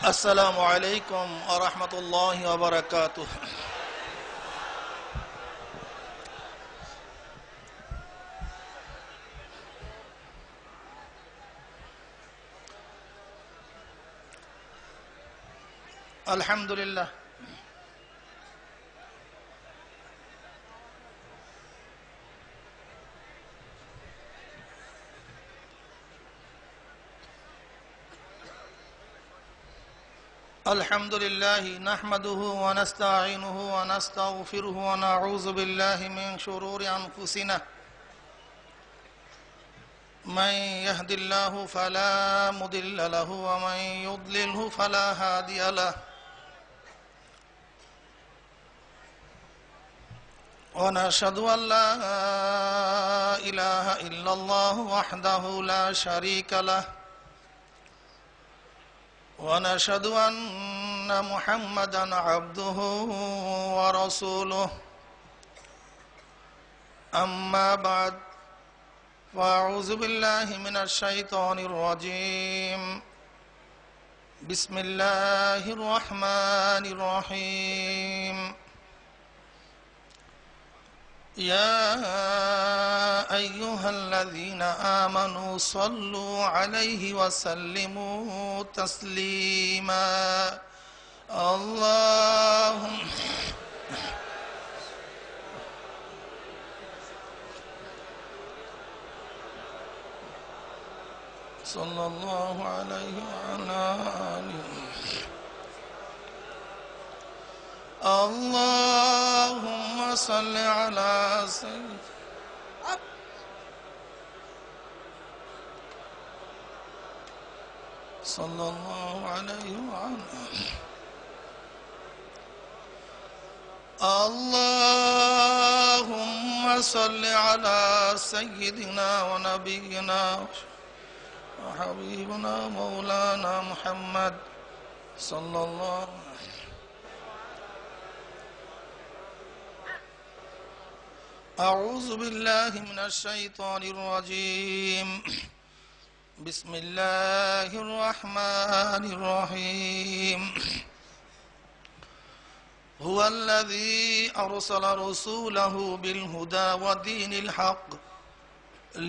السلام عليكم ورحمة الله وبركاته. الحمد لله الحمد لله نحمده ونستعينه ونستغفره ونعوذ بالله من شرور أنفسنا من يهد الله فلا مضل له ومن يضلله فلا هادي له ونشهد أن لا إله إلا الله وحده لا شريك له ونشهد أن محمدا عبده ورسوله أما بعد فأعوذ بالله من الشيطان الرجيم بسم الله الرحمن الرحيم يا أيها الذين آمنوا صلوا عليه وسلموا تسليما اللهم صلى الله عليه وعلى آله اللهم صل على سيدنا صلى الله عليه وعلى اللهم صل على سيدنا ونبينا وحبيبنا مولانا محمد صلى الله عليه وسلم أعوذ بالله من الشيطان الرجيم بسم الله الرحمن الرحيم هو الذي أرسل رسوله بالهدى ودين الحق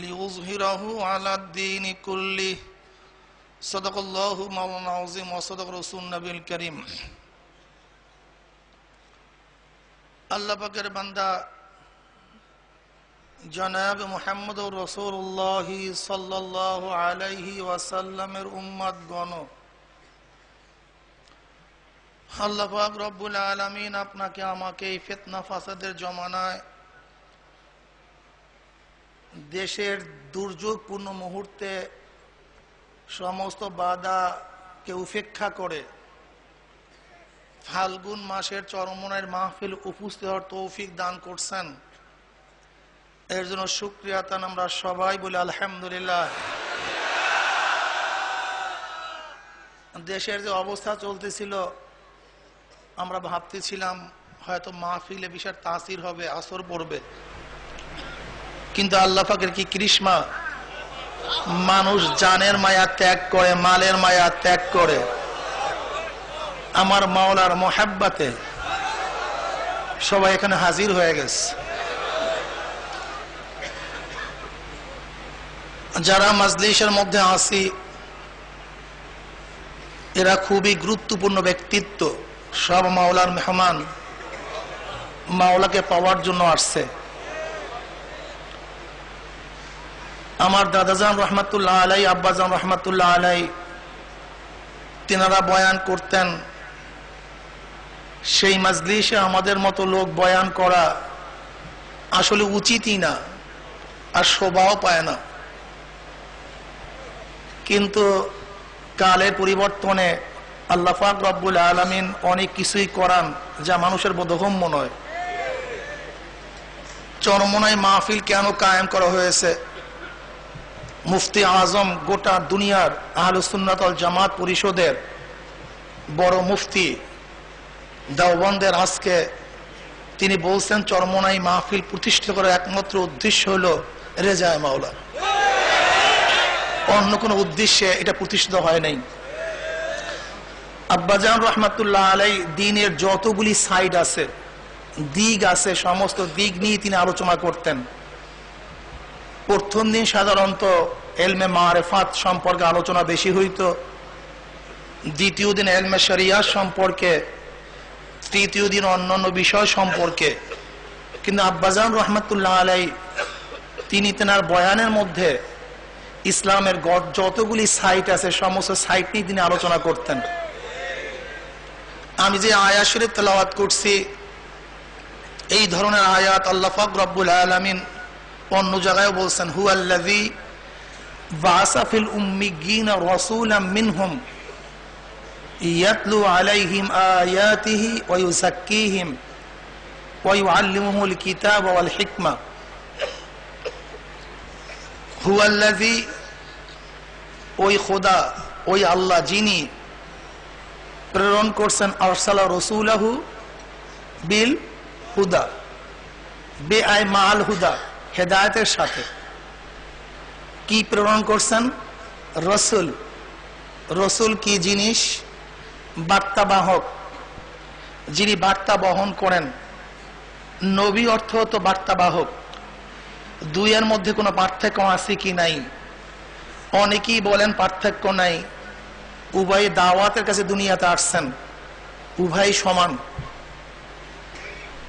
ليظهره على الدين كله صدق الله مولانا العظيم وصدق رسول النبي الكريم আল্লাহ পাকের বান্দা জনাব মুহাম্মদুর রাসূলুল্লাহ সাল্লাল্লাহু আলাইহি ওয়াসাল্লামের উম্মতগণ, আল্লাহ পাক রব্বুল আলামিন আপনাকে আমাকে এই ফিতনা ফাসাদের জমানায় দেশের দুর্যোগপূর্ণ মুহূর্তে সমস্ত বাধাকে উপেক্ষা করে ফাল্গুন মাসের চরমনায়ের মাহফিল উপস্থিত হওয়ার তৌফিক দান করছেন। এর জন্য শুকরিয়া তান আমরা সবাই বলি আলহামদুলিল্লাহ। দেশের যে অবস্থা চলতেছিল আমরা ভাবতেছিলাম হয়তো মাহফিলে বিশাল তাসির হবে, আসর পড়বে, কিন্তু আল্লাহ পাকের কি কৃষ্মা, মানুষ জানের মায়া ত্যাগ করে, মালের মায়া ত্যাগ করে আমার মাওলার মোহাব্বতে সবাই এখানে হাজির হয়ে গেছে। যারা মাজলিসের মধ্যে আসি এরা খুবই গুরুত্বপূর্ণ ব্যক্তিত্ব, সব মাওলার মেহমান, মাওলাকে পাওয়ার জন্য আসছে। আমার দাদাজান রহমাতুল্লাহ আলাই, আব্বাজান রহমাতুল্লাহ আলাই, তিনারা বয়ান করতেন। সেই মাজলিসে আমাদের মতো লোক বয়ান করা আসলে উচিতই না, আর শোভাও পায় না। কিন্তু কালের পরিবর্তনে আল্লাহ পাক রব্বুল আলামিন অনেক কিছুই করান যা মানুষের বোধগম্য নয়। চরমনায় মাহফিল কেন কায়েম করা হয়েছে? মুফতি আজম গোটা দুনিয়ার আহলুস সুন্নাত ওয়াল জামাত পরিষদের বড় মুফতি দেওবন্দের আজকে তিনি বলছেন চরমনাই মাহফিল প্রতিষ্ঠা করার একমাত্র উদ্দেশ্য হলো রেজায়ে মাওলা, অন্য কোনো উদ্দেশ্যে এটা প্রতিষ্ঠিত হয় নাই। আব্বাজান রহমাতুল্লাহ আলাই দ্বীনের যতগুলি সাইড আছে, দিক আছে, সমস্ত দিক নিয়ে তিনি আলোচনা করতেন। প্রথম দিন সাধারণত এলমে মারেফাত সম্পর্কে আলোচনা বেশি হইত, দ্বিতীয় দিন এলমে শরিয়াত সম্পর্কে, তৃতীয় দিন অন্যান্য বিষয় সম্পর্কে। কিন্তু আব্বাজান রহমাতুল্লাহ আলাই তিনি তেনার বয়ানের মধ্যে ইসলামের যতগুলি সাইট আছে সমস্ত সাইট নিয়ে তিনি আলোচনা করতেন। আমি যে আয়াত শরীফ তেলাওয়াত করছি, এই ধরনের আয়াত আল্লাহ পাক রব্বুল আলামিন অন্য জায়গায় বলছেন, হুয়াল্লাযী বাআসা ফিল উম্মিয়্যিনা রাসূলাম মিনহুম ইয়াতলু আলাইহিম আয়াতিহি ওয়া ইউযাক্কিহিম ওয়া ইউআল্লিমুহুমুল কিতাবা ওয়াল হিকমা। হুয়াল্লাযী, ওই খোদা, ওই আল্লাহ যিনি প্রেরণ করছেন আরসালা রাসূলাহু বিল হুদা, বে আই মাল হুদা, হেদায়েতের সাথে। কি প্রেরণ করছেন? রসুল। রসুল কি জিনিস? বার্তাবাহক, যিনি বার্তা বহন করেন। নবী অর্থ তো বার্তাবাহক। দুইয়ের মধ্যে কোনো পার্থক্য আছে কি নাই? অনেকেই বলেন পার্থক্য নাই, উভয় দাওয়াতের কাছে দুনিয়াতে আসছেন, উভয় সমান।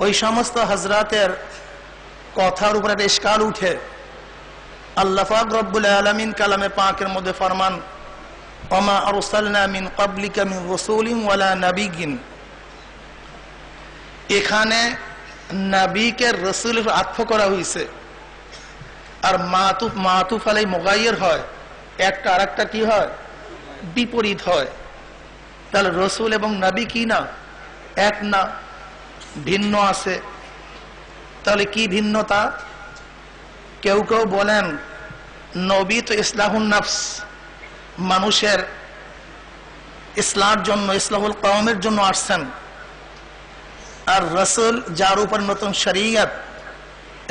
ওই সমস্ত হযরতের কথার উপরে একটা ইশকাল উঠে। আল্লাহ পাক রব্বুল আলামিন কালামে পাকের মধ্যে ফরমান, ওমা আরসালনা মিন ক্বাবলিকা মিন রাসূলিন ওয়ালা নাবিয়্যিন। এখানে নবীকে রাসূলের আত্ম করা হয়েছে, আর মাতুফ আলাই মুগায়্যির হয়, একটা আরেকটা কি হয়? বিপরীত হয়। তাহলে রাসূল এবং নবী কি না? এক না, ভিন্ন আছে। তাহলে কি ভিন্নতা? কেউ কেউ বলেন নবী তো ইসলাহুন নফস, মানুষের ইসলাহের জন্য, ইসলাহুল কওমের জন্য আসছেন। আর রাসূল যার উপর নতুন শরীয়ত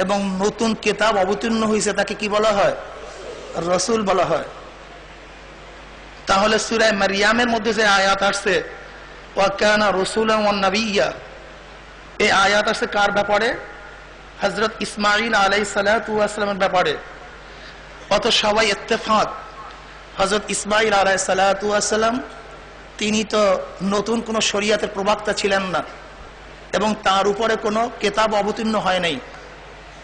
এবং নতুন কিতাব অবতীর্ণ হয়েছে তাকে কি বলা হয়? রাসূল বলা হয়। তাহলে সূরা মারইয়ামের মধ্যে যে আয়াত আসছে ওয়া কানা রাসূলান ওয়া নাবিয়্যা, এই আয়াত আসছে কার ব্যাপারে? হযরত ইসমাঈল আলাইহিস সালাতু ওয়াস সালামের ব্যাপারে। অত সবাই ইত্তেফাক, হযরত ইসমাঈল আলাইহিস সালাতু ওয়াস সালাম তিনি তো নতুন কোনো শরীয়তের প্রবক্তা ছিলেন না, এবং তার উপরে কোনো কিতাব অবতীর্ণ হয় নাই।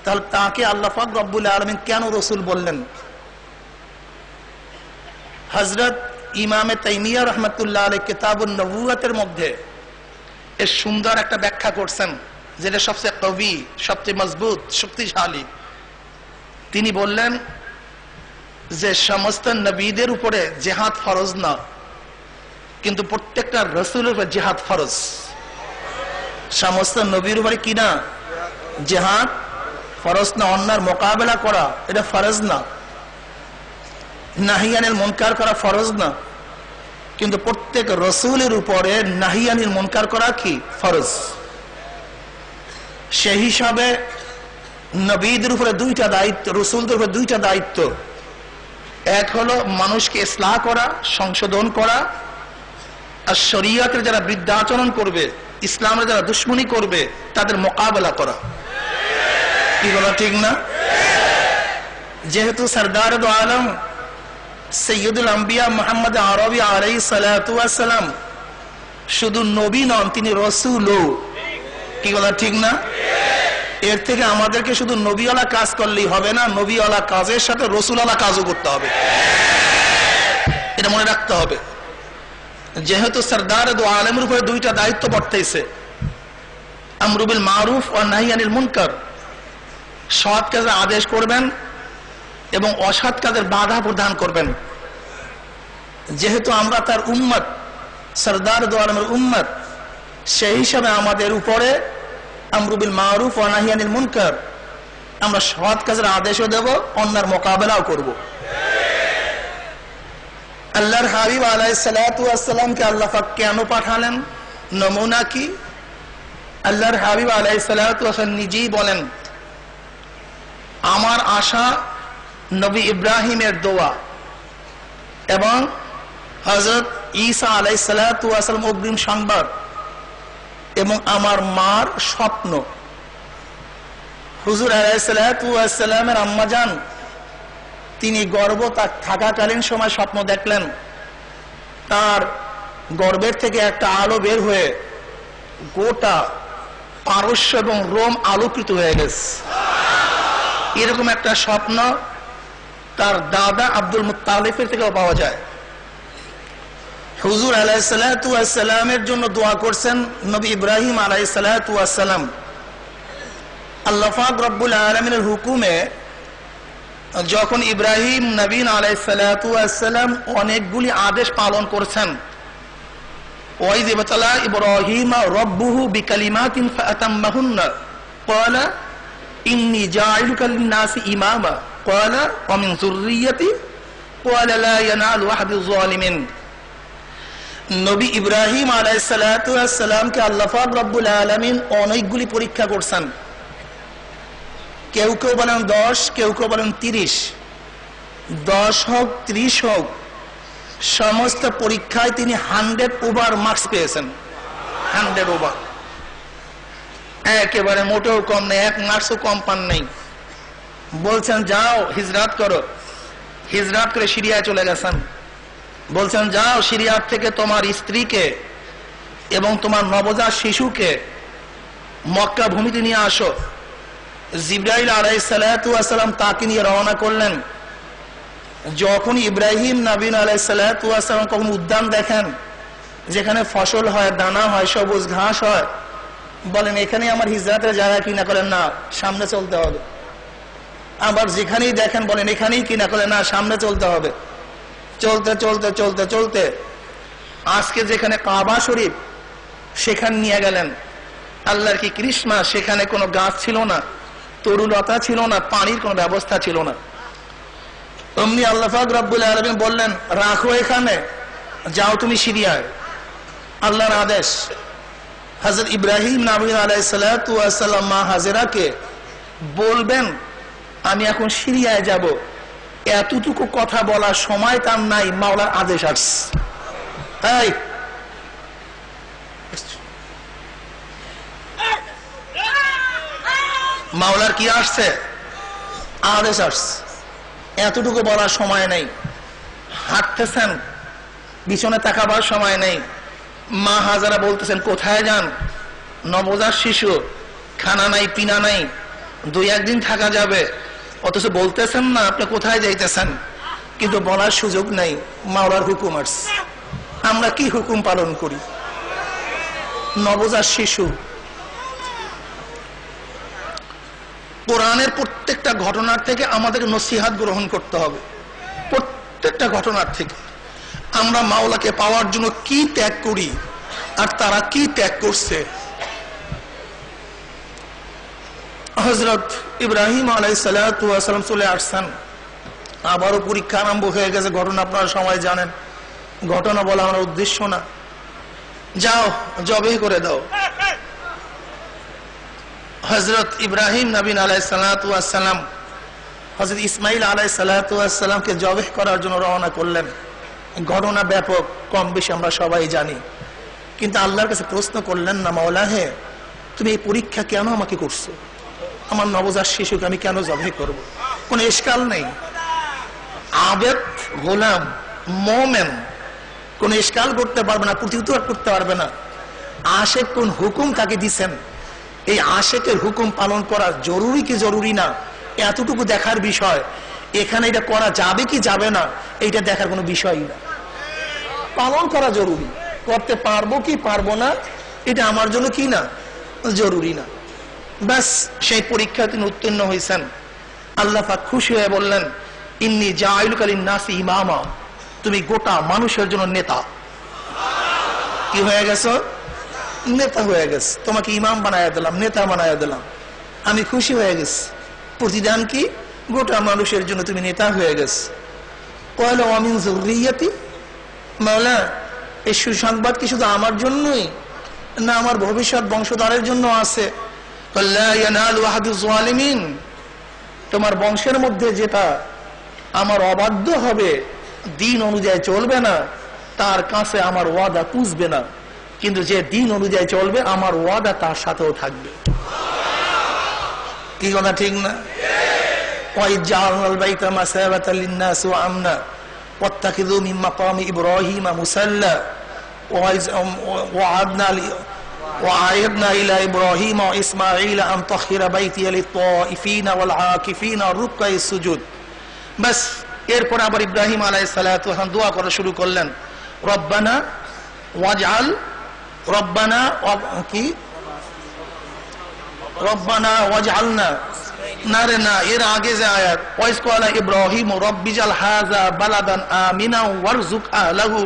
তাহলে তাকে আল্লাহ পাক রব্বুল আলামিন কেন রাসূল বললেন? হযরত ইমামে তাইমিয়া রাহমাতুল্লাহ আলাইহি কিতাবুন নবুওয়াতের মধ্যে এর সুন্দর একটা ব্যাখ্যা করছেন, যেটা সবচেয়ে কবি, সবচেয়ে মজবুত, শক্তিশালী। তিনি বললেন যে সমস্ত নবীদের উপরে জিহাদ ফরজ না, কিন্তু প্রত্যেকটা রাসূলের উপর জিহাদ ফরজ। সমস্ত নবীর উপরে কি না? জিহাদ ফরজ না। অন্যার মোকাবেলা করা এটা ফরজ না, নাহি আনিল মুনকার করা ফরজ না, কিন্তু প্রত্যেক রাসূলের উপরে নাহি আনিল মুনকার করা কি? ফরজ। সেই হিসাবে নবীদের উপরে দুইটা দায়িত্ব, রাসূলদের উপরে দুইটা দায়িত্ব। এক হলো মানুষকে ইসলাহ করা, সংশোধন করা, আর শরীয়তের যারা বিরুদ্ধাচরণ করবে, ইসলামের যারা দুশ্মনী করবে তাদের মোকাবেলা করা। কি বলা ঠিক না? যেহেতু সরদার দো আলম সৈয়দুল আম্বিয়া মুহাম্মদ আরবি আলাইহিস সালাতু ওয়াস সালাম শুধু নবী নন, তিনি রাসূলও। কি বলা ঠিক না? এর থেকে আমাদেরকে শুধু নবীওয়ালা কাজ করলেই হবে না, নবীওয়ালা কাজের সাথে রাসূলওয়ালা কাজও করতে হবে। এটা মনে রাখতে হবে। যেহেতু সরদার দো আলমের উপরে দুইটা দায়িত্ব বর্তাইছে, আমরু বিল মারুফ ওয়া নাহি আনিল মুনকার, সৎ কাজের আদেশ করবেন এবং অসৎ কাজের বাধা প্রদান করবেন। যেহেতু আমরা তার উম্মত, সরদার দো আলমের উম্মত, সেই হিসাবে আমাদের উপরে আমরু বিল মারুফ ওয়া নাহি আনিল মুনকার, আমরা সৎ কাজের আদেশও দেব, অন্যার মোকাবেলাও করব। আল্লাহর হাবিব আলাইহিস সালাতু ওয়াস সালামকে আল্লাহ পাক কেন পাঠালেন? নমুনা কি? আল্লাহর হাবিব আলাইহিস সালাতু ওয়াস সালাম নিজেই বলেন, আমার আশা নবী ইব্রাহিমের দোয়া এবং হযরত ঈসা আলাইহিস সালাতু ওয়াস সালাম অগ্রিম সংবাদ এবং আমার মার স্বপ্ন। হুজুর আলাইহিস সালাতু ওয়াস সালামের আম্মাজান তিনি গর্ভ থাকাকালীন সময় স্বপ্ন দেখলেন, তার গর্ভের থেকে একটা আলো বের হয়ে গোটা পারস্য এবং রোম আলোকিত হয়ে গেছে। এরকম একটা স্বপ্ন তার দাদা আব্দুল মুত্তালিফের থেকেও পাওয়া যায়। হুজুর আলাইহিস সালাতু ওয়াস সালামের জন্য দোয়া করছেন নবী ইব্রাহিম আলাইহিস সালাতু ওয়াস সালাম। আল্লাহ পাক রব্বুল আলামিনের হুকুমে যখন ইব্রাহিম নবী আলাইহিস সালাতু ওয়াস সালাম অনেকগুলি আদেশ পালন করছেন, ওয়াইয ইবতালা ইব্রাহিম রাব্বুহু বিকালিমাতিন ফাতাম্মাহুন্না ক্বালা ইন্নী জাইলুকা লিন-নাসি ইমামা ক্বালা ওয়া মিন যুররিয়্যতি ক্বালা লা ইয়ানালু আহাদিয যালিমিন। নবী ইব্রাহিম আলাইহিস সালাতু ওয়াস সালামকে আল্লাহ পাক রব্বুল আলামিন অনেকগুলি পরীক্ষা করছেন। কেউ কেউ বলেন 10, কেউ কেউ বলেন 30। 10 হোক 30 হোক, সমস্ত পরীক্ষায় তিনি 100 ওভার মার্কস পেয়েছেন। 100 ওভার, একেবারে মোটেও কম নেই, 1 মার্কসও কম পান নেই। বলছেন যাও হিজরত করো, হিজরত করে সিরিয়ায় চলে গেছেন। বলছেন যাও সিরিয়ার থেকে তোমার স্ত্রীকে এবং তোমার নবজাত শিশুকে মক্কা ভূমিতে নিয়ে আসো। জিবরাইল আলাইহিস সালাতু ওয়াস সালাম তাকে নিয়ে রওনা করলেন। যখন ইব্রাহিম নবী আলাইহিস সালাতু ওয়াস সালাম কখন উদ্যান দেখেন যেখানে ফসল হয়, দানা হয়, সবুজ ঘাস হয়, বলেন এখানে আমার হিজরতের জায়গা কিনা, করেন না সামনে চলতে হবে। আবার যেখানেই দেখেন বলেন এখানেই কিনা, করেন না সামনে চলতে হবে। চলতে চলতে চলতে চলতে আজকে যেখানে কাবা শরীফ সেখানে নিয়ে গেলেন। আল্লাহর কি কৃষ্ণা, সেখানে কোনো গাছ ছিল না, তরুলতা ছিল না, পানির কোনো ব্যবস্থা ছিল না। অমনি আল্লাহ পাক রব্বুল আলামিন বললেন রাখো এখানে, যাও তুমি সিরিয়ায়। আল্লাহর আদেশ। হযরত ইব্রাহিম নবী আলাইহিস সালাতু ওয়াস সালাম মা হাজেরাকে বলবেন আমি এখন সিরিয়ায় যাব, এতটুকু কথা বলার সময় তার নাই, মাওলার আদেশ আসছে। তাই মাওলার কি আসছে? আদেশ আসছে। এতটুকু বলার সময় নেই, হাঁটতেছেন, পিছনে তাকাবার সময় নেই। মা হাজারা বলতেছেন কোথায় যান? নবজাত শিশু, খানা নাই, পিনা নাই, 2-1 দিন থাকা যাবে, অথচ বলতেছেন না আপনি কোথায় যাইতেছেন। কিন্তু বলার সুযোগ নাই, মাওলার হুকুম আসছে। আমরা কি হুকুম পালন করি? নবজাত শিশু। কোরআনের প্রত্যেকটা ঘটনার থেকে আমাদের নসিহত গ্রহণ করতে হবে। প্রত্যেকটা ঘটনার থেকে আমরা মাওলাকে পাওয়ার জন্য কি ত্যাগ করি আর তারা কি ত্যাগ করছে। হযরত ইব্রাহিম আলাইহিস সালাতু ওয়াস সালাম চলে আসছেন, আবারও পরীক্ষা আরম্ভ হয়ে গেছে। ঘটনা আপনারা সবাই জানেন, ঘটনা বলা আমার উদ্দেশ্য না। যাও জবে করে দাও। হযরত ইব্রাহিম নবী আলাইহিস সালাতু ওয়াস সালাম হযরত ইসমাইল আলাইহিস সালাতু ওয়াস সালামকে জবে করার জন্য রওনা করলেন। ঘটনা ব্যাপক, কম বেশি আমরা সবাই জানি। কিন্তু আল্লাহর কাছে প্রশ্ন করলেন না, মাওলা হে তুমি এই পরীক্ষা কেন আমাকে করছো? আমার নবজাত শিশুকে আমি কেন জবে করব? কোনো ইশকাল নেই। আবেদ গোলাম মোমেন কোন ইশকাল করতে পারবে না, প্রতিউত্তর করতে পারবে না। আশেক কোন হুকুম তাকে দিচ্ছেন, এই আশেকের হুকুম পালন করা জরুরি কি জরুরি না এতটুকু দেখার বিষয়। এখানে এটা করা যাবে কি যাবে না এইটা দেখার কোনো বিষয়ই না। পালন করা জরুরি, করতে পারবো কি পারবো না এটা আমার জন্য কি না, জরুরি না। ব্যাস সেই পরীক্ষা তিনি উত্তীর্ণ হয়েছেন। আল্লাহ পাক খুশি হয়ে বললেন ইন্নী জাইলুকা লিন-নাসি ইমামা, তুমি গোটা মানুষের জন্য নেতা। কি হয়ে গেছো? নেতা হয়ে গেছে। তোমাকে ইমাম বানায়া দিলাম, নেতা বানায়া দিলাম, আমি খুশি হয়ে গেছি। প্রতিদান কি? গোটা মানুষের জন্য তুমি নেতা হয়ে গেছে। ক্বালা ওয়া মিন যুররিয়্যতি, মাওলা এই সুসংবাদ কি শুধু আমার জন্যই না আমার ভবিষ্যৎ বংশধরের জন্য আছে? লা ইয়ানালু আহাদিয যালিমিন, তোমার বংশের মধ্যে যেটা আমার অবাধ্য হবে, দিন অনুযায়ী চলবে না, তার কাছে আমার ওয়াদা পুষবে না, কিন্তু যে দিন অনুযায়ী চলবে আমার ওয়াদা তার সাথেও থাকবে। কি কথা ঠিক না? وَإِذْ جَعَلْنَا الْبَيْتَ مَثَابَةً لِلنَّاسِ وَأَمْنًا وَاتَّخِذُوا مِن مَّقَامِ إِبْرَاهِيمَ مُصَلًّى وَعَهِدْنَا إِلَى إِبْرَاهِيمَ وَإِسْمَاعِيلَ أَن طَهِّرَ بَيْتِيَ لِلطَّائِفِينَ وَالْعَاكِفِينَ وَالرُّكَّعِ السُّجُودِ। বাস এরপর আবার ইব্রাহিম আলাইহিস সালাতু ওয়াস সালাম দোয়া করা শুরু করলেন, রব্বানা ওয়াজআল রব্বানা কি রব্বানা ওয়াজআলনা না রে না, এর আগে যে আয়াত ওয়াইস ক্বালা ইব্রাহিম রব্বিজাল হাযা বালাদান আমিনা ওয়ারযুক আহলাহু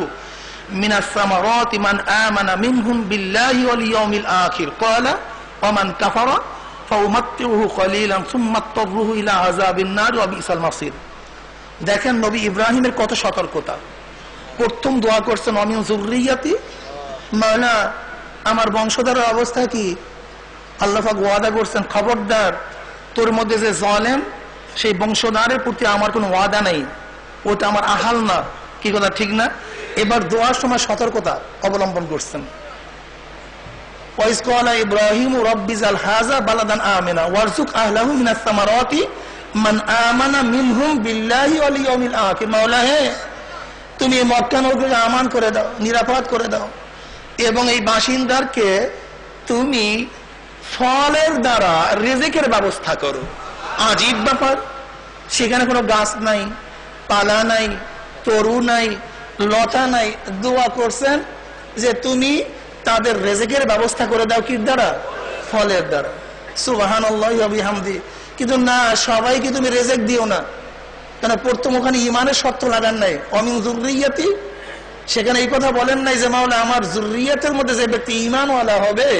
মিনাস সামারাতি মান আমানা মিনহুম বিল্লাহি ওয়াল ইয়াউমিল আখির ক্বালা ওয়া মান কাফারা ফাউমাত্তিউহু কলিলান সুম্মা তাররুহু ইলা আযাবিন নার ওয়া বিসাল মাসির। দেখেন নবী ইব্রাহিমের কত সতর্কতা। প্রথম দোয়া করছেন আমিন যুররিয়াতি, মাওলা আমার বংশধরের অবস্থা কি? আল্লাহ পাক ওয়াদা করছেন খবরদার তোর মধ্যে যে জালেম সেই বংশধরের প্রতি আমার কোনো ওয়াদা নেই, ওটা আমার আহাল না। কি কথা ঠিক না? এবার দোয়ার সময় সতর্কতা অবলম্বন করছেন। ওয়াইস ক্বালা ইব্রাহিম রব্বিজাল হাযা বালাদান আমিনা ওয়ারযুক আহলাহু মিনাস সামারাতি মান আমানা মিনহুম বিল্লাহি ওয়াল ইয়াউমিল আখির। মাওলা হে, তুমি মক্কা নগরীকে আমান করে দাও, নিরাপদ করে দাও, এবং এই বাসিন্দারকে তুমি ফলের দ্বারা রিজিকের ব্যবস্থা করো। আজীব ব্যাপার, সেখানে কোনো গাছ নাই, পালা নাই, তরু নাই, লতা নাই। দোয়া করছেন যে তুমি তাদের রিজিকের ব্যবস্থা করে দাও কি দ্বারা? ফলের দ্বারা। সুবহানাল্লাহি ওয়া বিহামদি। কিন্তু না, সবাইকে তুমি রিজিক দিও না, কেন প্রথম ওখানে ঈমানের শর্ত লাগান নাই, অমিন যুররিয়াতি। সেখানে এই কথা বলেন নাই যে মাওলা আমার যুররিয়াতের মধ্যে যে ব্যক্তি ঈমানওয়ালা হবে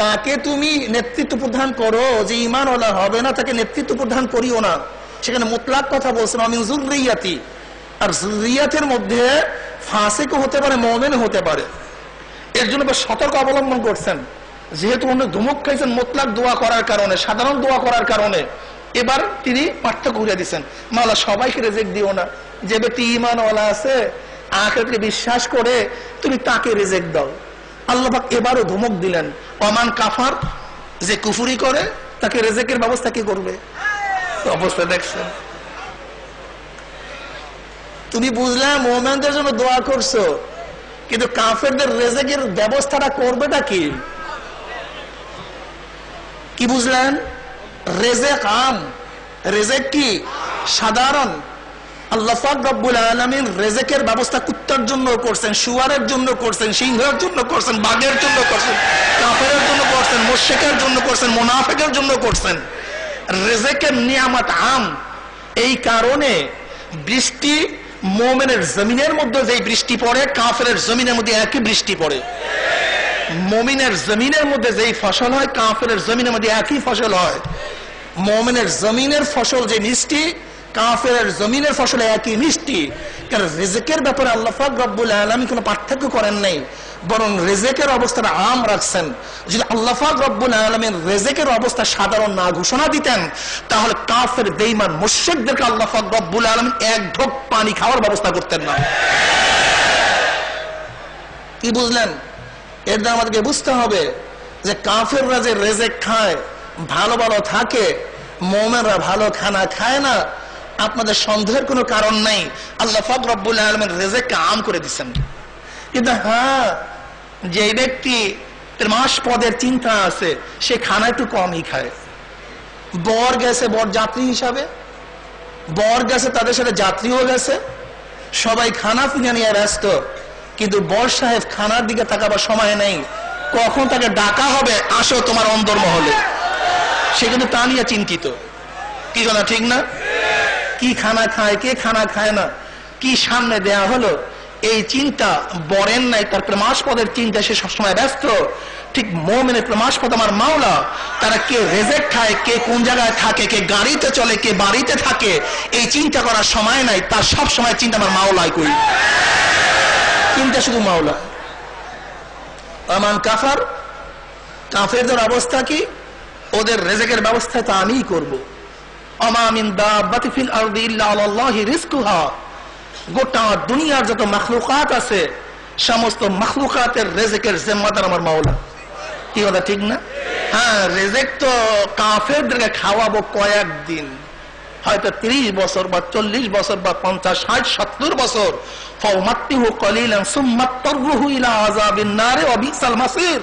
তাকে তুমি নেতৃত্ব প্রদান করো, যে ঈমানওয়ালা হবে না তাকে নেতৃত্ব প্রদান করিও না। সেখানে মুতলাক কথা বলছেন আমিন যুররিয়াতি। আর যুররিয়াতের মধ্যে ফাসিকও হতে পারে, মুমিনও হতে পারে। এর জন্য সতর্ক অবলম্বন করছেন, যেহেতু অন্য ধমক খাইছেন মুতলাক দোয়া করার কারণে, সাধারণ দোয়া করার কারণে। এবার তিনি পার্থক্য করে দিচ্ছেন, মাওলা সবাইকে রিজিক দিও না, যে ব্যক্তি ঈমানওয়ালা আছে আখিরাতকে বিশ্বাস করে তুমি তাকে রিজিক দাও। আল্লাহ পাক এবারও ধমক দিলেন, ওমান কাফার, যে কুফরি করে তাকে রিজিকের ব্যবস্থা কি করবে? অবস্থা দেখছেন। তুমি বুঝলাম মুমিনদের জন্য দোয়া করছো, কিন্তু কাফেরদের রিজিকের ব্যবস্থাটা করবেটা কি? কি বুঝলেন? রিজিক আম, রিজিক কি সাধারণ। আল্লাহ পাক রব্বুল আলামিন রিজিকের ব্যবস্থা কুত্তার জন্য করছেন, শুয়ারের জন্য করছেন, সিংহের জন্য করছেন, বাঘের জন্য করছেন, কাফেরের জন্য করছেন, মুশরিকের জন্য করছেন, মুনাফিকের জন্য করছেন। রিজিকের নিয়ামত আম। এই কারণে বৃষ্টি মুমিনের জমিনের মধ্যে যেই বৃষ্টি পড়ে, কাফেরের জমিনের মধ্যে একই বৃষ্টি পড়ে। মুমিনের জমিনের মধ্যে যেই ফসল হয়, কাফেরের জমিনের মধ্যে একই ফসল হয়। মুমিনের জমিনের ফসল যে মিষ্টি, কাফেরের জমিনের ফসল একই মিষ্টি। কারণ রিজিকের ব্যাপারে আল্লাহ পাক রব্বুল আলামিন কোনো পার্থক্য করেন নাই, বরং রিজিকের অবস্থাটা আম রাখছেন। যদি আল্লাহ পাক রব্বুল আলামিন রিজিকের অবস্থা সাধারণ না ঘোষণা দিতেন, তাহলে কাফের বেঈমান মুশরিকদেরকে আল্লাহ পাক রব্বুল আলামিন এক ঢোক পানি খাওয়ার ব্যবস্থা করতেন না। কি বুঝলেন? এর দ্বারা আমাদেরকে বুঝতে হবে যে কাফেররা যে রিজিক খায়, ভালো ভালো থাকে, মুমিনরা ভালো খানা খায় না, আপনাদের সন্দেহের কোনো কারণ নাই। আল্লাহ পাক রব্বুল আলামিন রিজিককে আম করে দিয়েছেন। কিন্তু হ্যাঁ, যে ব্যক্তি মাস পদের চিন্তা আছে সে খানা একটু কমই খায়। বর গেছে বর যাত্রী হিসাবে, বর গেছে তাদের সাথে যাত্রীও গেছে, সবাই খানা পিনা নিয়ে ব্যস্ত, কিন্তু বর সাহেব খানার দিকে তাকাবার সময় নেই। কখন তাকে ডাকা হবে, আসো তোমার অন্দরমহলে, সে কিন্তু তা নিয়ে চিন্তিত। কি কথা ঠিক না? কি খানা খায়, কে খানা খায় না, কি সামনে দেয়া হলো, এই চিন্তা বরেন নাই। তার প্রমাস পদের চিন্তা সে সবসময় ব্যস্ত। ঠিক মুমিনের প্রমাস পদ আমার মাওলা, তারা কে রিজিক খায়, কে কোন জায়গায় থাকে, কে গাড়িতে চলে, কে বাড়িতে থাকে, এই চিন্তা করার সময় নাই। তার সব সময় চিন্তা আমার মাওলাই করি, চিন্তা শুধু মাওলা। আমান কাফার, কাফেরদের অবস্থা কি? ওদের রিজিকের ব্যবস্থা তো আমিই করব। আমা মিন দাব্বাতি ফিল আরদি ইল্লা আলাল্লাহি রিজকুহা। গোটা দুনিয়ার যত মাখলুকাত আছে সমস্ত মাখলুকাতের রেজেকের জিম্মাদার আমার মাওলা। কি কথা ঠিক না? হ্যাঁ, রেজেক তো কাফেরদেরকে খাওয়াবো কয়েকদিন, হয়তো 30 বছর বা 40 বছর বা 50, 60, 70 বছর। ফাউমাত্তিহু কলিলান সুম্মা তাররুহু ইলা আযাবিন নার ওয়া বিসাল মাসির।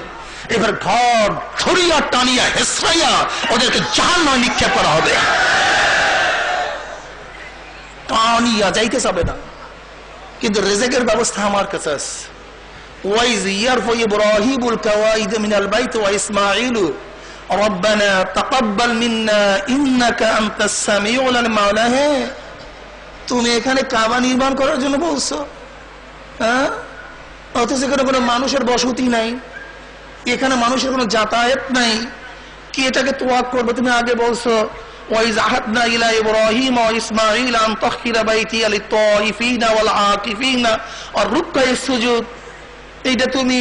এবার ঘর ছড়িয়া টানিয়া হেসরাইয়া ওদেরকে জাহান্নামে নিক্ষেপ করা হবে, টানিয়া যাইতে যাবে না। কিন্তু রিজিকের ব্যবস্থা আমার কাছে আছে। ওয়াইজ ইয়ারফু ইব্রাহিমুল কাওয়াইদ মিনাল বাইত ওয়া ইসমাঈলু রব্বানা তাকাব্বাল মিন্না ইন্নাকা আনতাস সামিউল আলিম। মাওলা, হে তুমি এখানে কাবা নির্মাণ করার জন্য বলছো, হ্যাঁ? অথচ এখানে কোনো মানুষের বসতি নাই, এখানে মানুষের কোনো যাতায়াত নাই, কি এটাকে তোয়াক করবে? তুমি আগে বলছো ওয়াইজ আহাদনা ইলা ইব্রাহিম ওয়া ইসমাঈল আন তাখিরা বাইতি লিত-তাইফিনা ওয়াল আকিফিনা ওয়ার রুকআইস সুজুদ। এইটা তুমি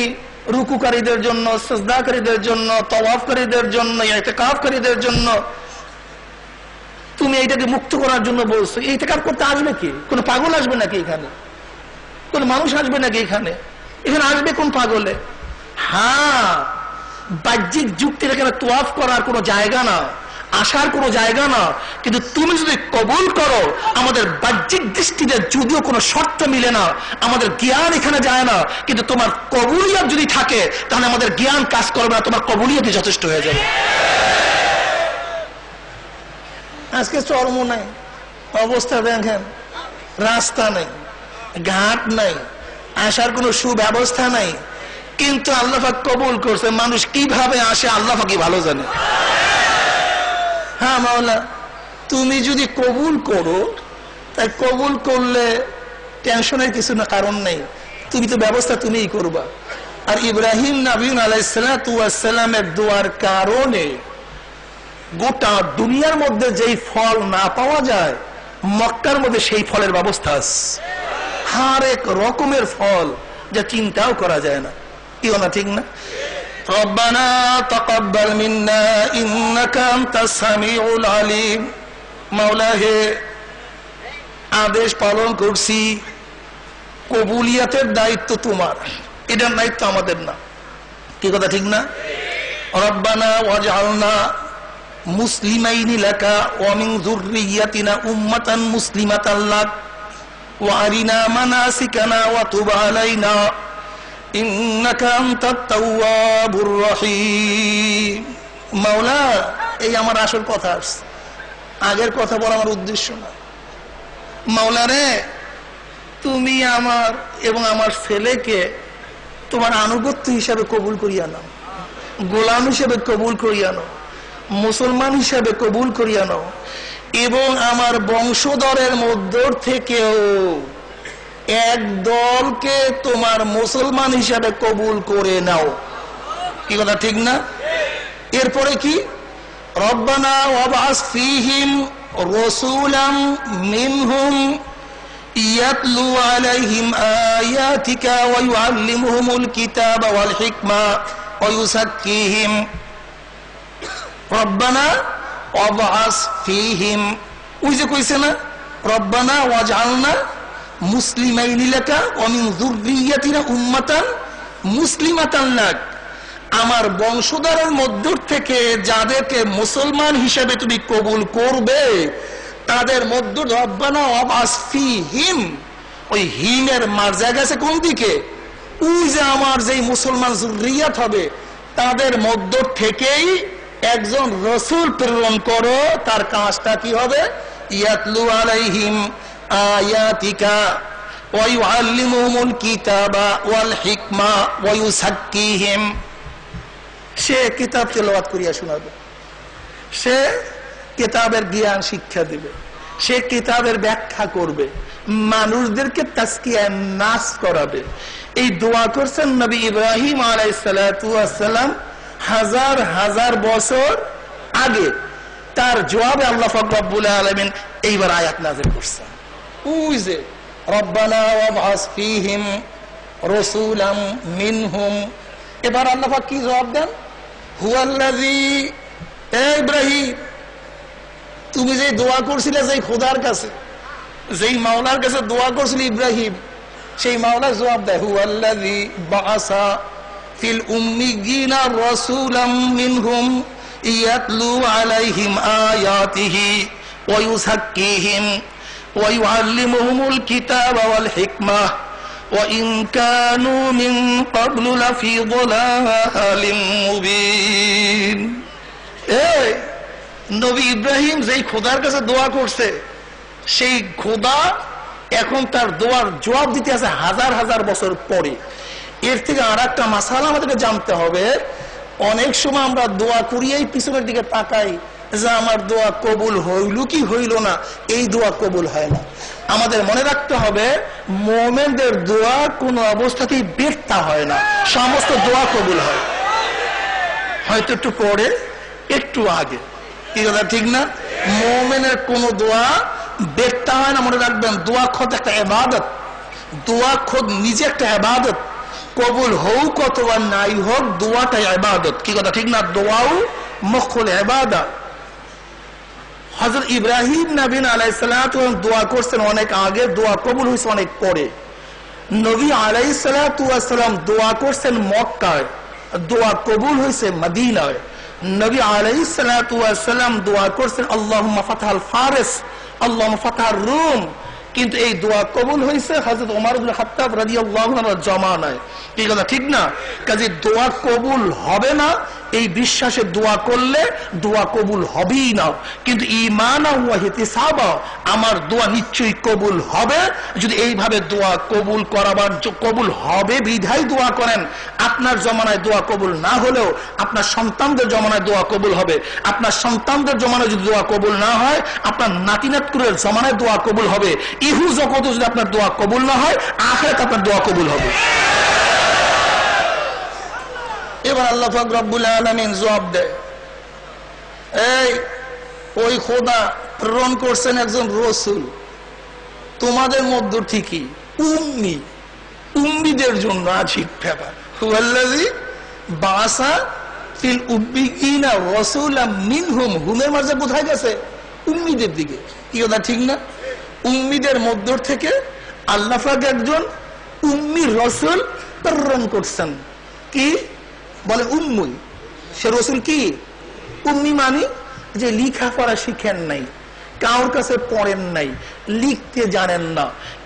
রুকুকারীদের জন্য, সিজদাকারীদের জন্য, তাওয়াফকারীদের জন্য, ইতিকাফকারীদের জন্য তুমি এইটাকে মুক্ত করার জন্য বলছো। ইতিকাফ করতে আসবে কি? কোন পাগল আসবে নাকি এখানে? কোন মানুষ আসবে নাকি এখানে? এখানে আসবে কোন পাগলে? হ্যাঁ, বাহ্যিক যুক্তির এখানে তোয়াফ করার কোনো জায়গা না, আসার কোনো জায়গা না। কিন্তু তুমি যদি কবুল করো, আমাদের বাহ্যিক দৃষ্টিতে যদিও কোনো শর্ত মিলে না, আমাদের জ্ঞান এখানে যায় না, কিন্তু তোমার কবুলিয়ত যদি থাকে তাহলে আমাদের জ্ঞান কাজ করবে না, তোমার কবুলিয়তই যথেষ্ট হয়ে যাবে। আজকে চর্ম নাই, অবস্থা দেখেন, রাস্তা নেই, ঘাট নাই, আসার কোনো সুব্যবস্থা নাই, কিন্তু আল্লাহ পাক কবুল করছে। মানুষ কিভাবে আসে আল্লাহ পাকই ভালো জানে। হ্যাঁ মাওলা, তুমি যদি কবুল করো, তাই কবুল করলে টেনশনের কিছু না, কারণ নেই, তুমি তো ব্যবস্থা তুমিই করবা। আর ইব্রাহিম নবী আলাইহিস সালাতু ওয়াস সালামের দোয়ার কারণে গোটা দুনিয়ার মধ্যে যেই ফল না পাওয়া যায়, মক্কার মধ্যে সেই ফলের ব্যবস্থা আছে, হর এক রকমের ফল যা চিন্তাও করা যায় না। কি না ঠিক না? রব্বানা তাকাব্বাল মিন্না ইন্নাকা আনতাস সামিউল আলিম। মাওলা, হে আদেশ পালন করছি, কবুলিয়াতের দায়িত্ব তোমার, এটার দায়িত্ব আমাদের না। কি কথা ঠিক না? রব্বানা ওয়াজআলনা মুসলিমাইনি লাকা ওয়া মিন যুররিয়াতিনা উম্মাতান মুসলিমাতান লাক ওয়া আরিনা মানাসিকানা ওয়া তুব আলাইনা ইন্নাকা আনতাত তাওয়াবুর রহিম। মাওলা, এই আমার আসল কথা, আগের কথা বলা আমার উদ্দেশ্য না। মাওলা রে, তুমি আমার এবং আমার ছেলেকে তোমার আনুগত্য হিসাবে কবুল করিয়া নাও, গোলাম হিসেবে কবুল করিয়া নাও, মুসলমান হিসাবে কবুল করিয়া নাও, এবং আমার বংশধরের মধ্য থেকেও এক দলকে তোমার মুসলমান হিসাবে কবুল করে নাও। কি কথা ঠিক না? এরপরে কি? রব্বানা ওয়াবআস ফীহিম রাসূলাম মিনহুম ইয়াতলু আলাইহিম আয়াতিকা ওয়া ইউআল্লিমুহুমুল কিতাবা ওয়াল হিকমা ওয়া ইউযাক্কিহিম। রব্বানা ওয়াবআস ফীহিম, ওই যে কইছে না, রব্বানা ওয়াজআলনা মুসলিমাইনি লাকা ওয়া মিন যুররিয়াতিনা উম্মাতান মুসলিমাতান লাক। আমার বংশধরের মধ্য থেকে যাদেরকে মুসলমান হিসেবে তুমি কবুল করবে, তাদের মধ্য রব্বানা ওয়াবআস ফীহিম, ওই হিমের মার জায়গা আছে কোন দিকে? ওই যে আমার যেই মুসলমান যুররিয়াত হবে, তাদের মধ্য থেকেই একজন রাসূল প্রেরণ করো। তার কাজটা কি হবে? ইয়াতলু আলাইহিম আয়াতিকা ওয়া ইউআল্লিমুহুমুল কিতাবা ওয়াল হিকমা ওয়া ইউযাক্কিহিম। সে কিতাব তেলাওয়াত করিয়া শোনাবে, সে কিতাবের জ্ঞান শিক্ষা দিবে, সে কিতাবের ব্যাখ্যা করবে, মানুষদেরকে তাজকিয়া নাস করাবে। এই দোয়া করছেন নবী ইব্রাহিম আলাইহিস সালাতু ওয়াস সালাম হাজার হাজার বছর আগে। তার জবাবে আল্লাহ পাক রব্বুল আলামিন এইবার আয়াত নাযিল করছেন, ওই যে রব্বানা ওয়াবআস ফীহিম রাসূলাম মিনহুম। এবার আল্লাহ পাক কি জবাব দেন? হুয়াল্লাযী, এ ইব্রাহিম, তুমি যে দোয়া করছিলে যে খোদার কাছে, যেই মাওলার কাছে দোয়া করছিল ইব্রাহিম, সেই মাওলা জবাব দেয়, হুয়াল্লাযী বাআসা ফিল উম্মিয়িনা রাসূলাম মিনহুম ইয়াতলু আলাইহিম আয়াতিহি ওয়া ইউযাক্কিহিম ওয়া ইউআল্লিমুহুমুল কিতাবা ওয়াল হিকমাহ ওয়া ইন কানু মিন ক্বাবলু লাফি যালালিম মুবিন। এই নবী ইব্রাহিম যেই খোদার কাছে দোয়া করছে, সেই খোদা এখন তার দোয়ার জবাব দিতে আছে হাজার হাজার বছর পরে। এর থেকে আর একটা মাসালা আমাদেরকে জানতে হবে, অনেক সময় আমরা দোয়া করিয়েই পিছনের দিকে তাকাই যে আমার দোয়া কবুল হইল কি হইল না, এই দোয়া কবুল হয় না। আমাদের মনে রাখতে হবে মুমিনদের দোয়া কোনো অবস্থাতেই ব্যর্থ হয় না, সমস্ত দোয়া কবুল হয়, হয়তো একটু পরে একটু আগে। কি কথা ঠিক না? মুমিনের কোনো দোয়া ব্যর্থ হয় না। মনে রাখবেন দোয়া খোদ একটা ইবাদত, দোয়া খোদ নিজে একটা ইবাদত, কবুল হোক অথবা নাই হোক দোয়াটাই ইবাদত। কি কথা ঠিক না? দোয়াও মুখুল ইবাদত। হযরত ইব্রাহিম নবী আলাইহিস সালাতু ওয়াস সালাম দোয়া করছেন অনেক আগে, দোয়া কবুল হয়েছে অনেক পরে। নবী আলাইহিস সালাতু ওয়াস সালাম দোয়া করছেন মক্কায়, দোয়া কবুল হয়েছে মদিনায়। নবী আলাইহিস সালাতু ওয়াস সালাম দোয়া করছেন আল্লাহুম্মা ফাতহাল ফারিস, আল্লাহুম্মা ফাতহার রুম, কিন্তু এই দোয়া কবুল হয়েছে হযরত ওমর ইবনে খাত্তাব রাদিয়াল্লাহু আনহুর জামানায়। কি কথা ঠিক না? কাজে দোয়া কবুল হবে না এই বিশ্বাসে দোয়া করলে দোয়া কবুল হবেই না। কিন্তু ঈমান ওয়া ইহতিসাবা, আমার দোয়া নিশ্চয়ই কবুল হবে যদি এইভাবে দোয়া কবুল করাবার কবুল হবে বিধায় দোয়া করেন। আপনার জমানায় দোয়া কবুল না হলেও আপনার সন্তানদের জমানায় দোয়া কবুল হবে। আপনার সন্তানদের জমানায় যদি দোয়া কবুল না হয়, আপনার নাতিনাতকুরের জমানায় দোয়া কবুল হবে। ইহু জগতে যদি আপনার দোয়া কবুল না হয়, আখিরাতে আপনার দোয়া কবুল হবে। এবার আল্লাহ পাক রব্বুল আলামিন জবাব দেয়, এই ওই খোদা প্রেরণ করছেন একজন রাসূল তোমাদের মধ্য থেকে, উম্মি, উম্মিদের জন্য আজীব ব্যাপার। হুয়াল্লাযী বাআসা ফিল উম্মিয়িনা রাসূলাম মিনহুম, হুমের মাঝে কোথায় গেছে? উম্মিদের দিকে। কি কথা ঠিক না? উম্মিদের মধ্য থেকে আল্লাহ পাক একজন উম্মি রাসূল প্রেরণ করছেন। কি বলে? উম্মি। সে রাসূল কি? উম্মি মানে যে লেখাপড়া শিখেন নাই, কারোর কাছে পড়েন নাই, লিখতে জানেন না,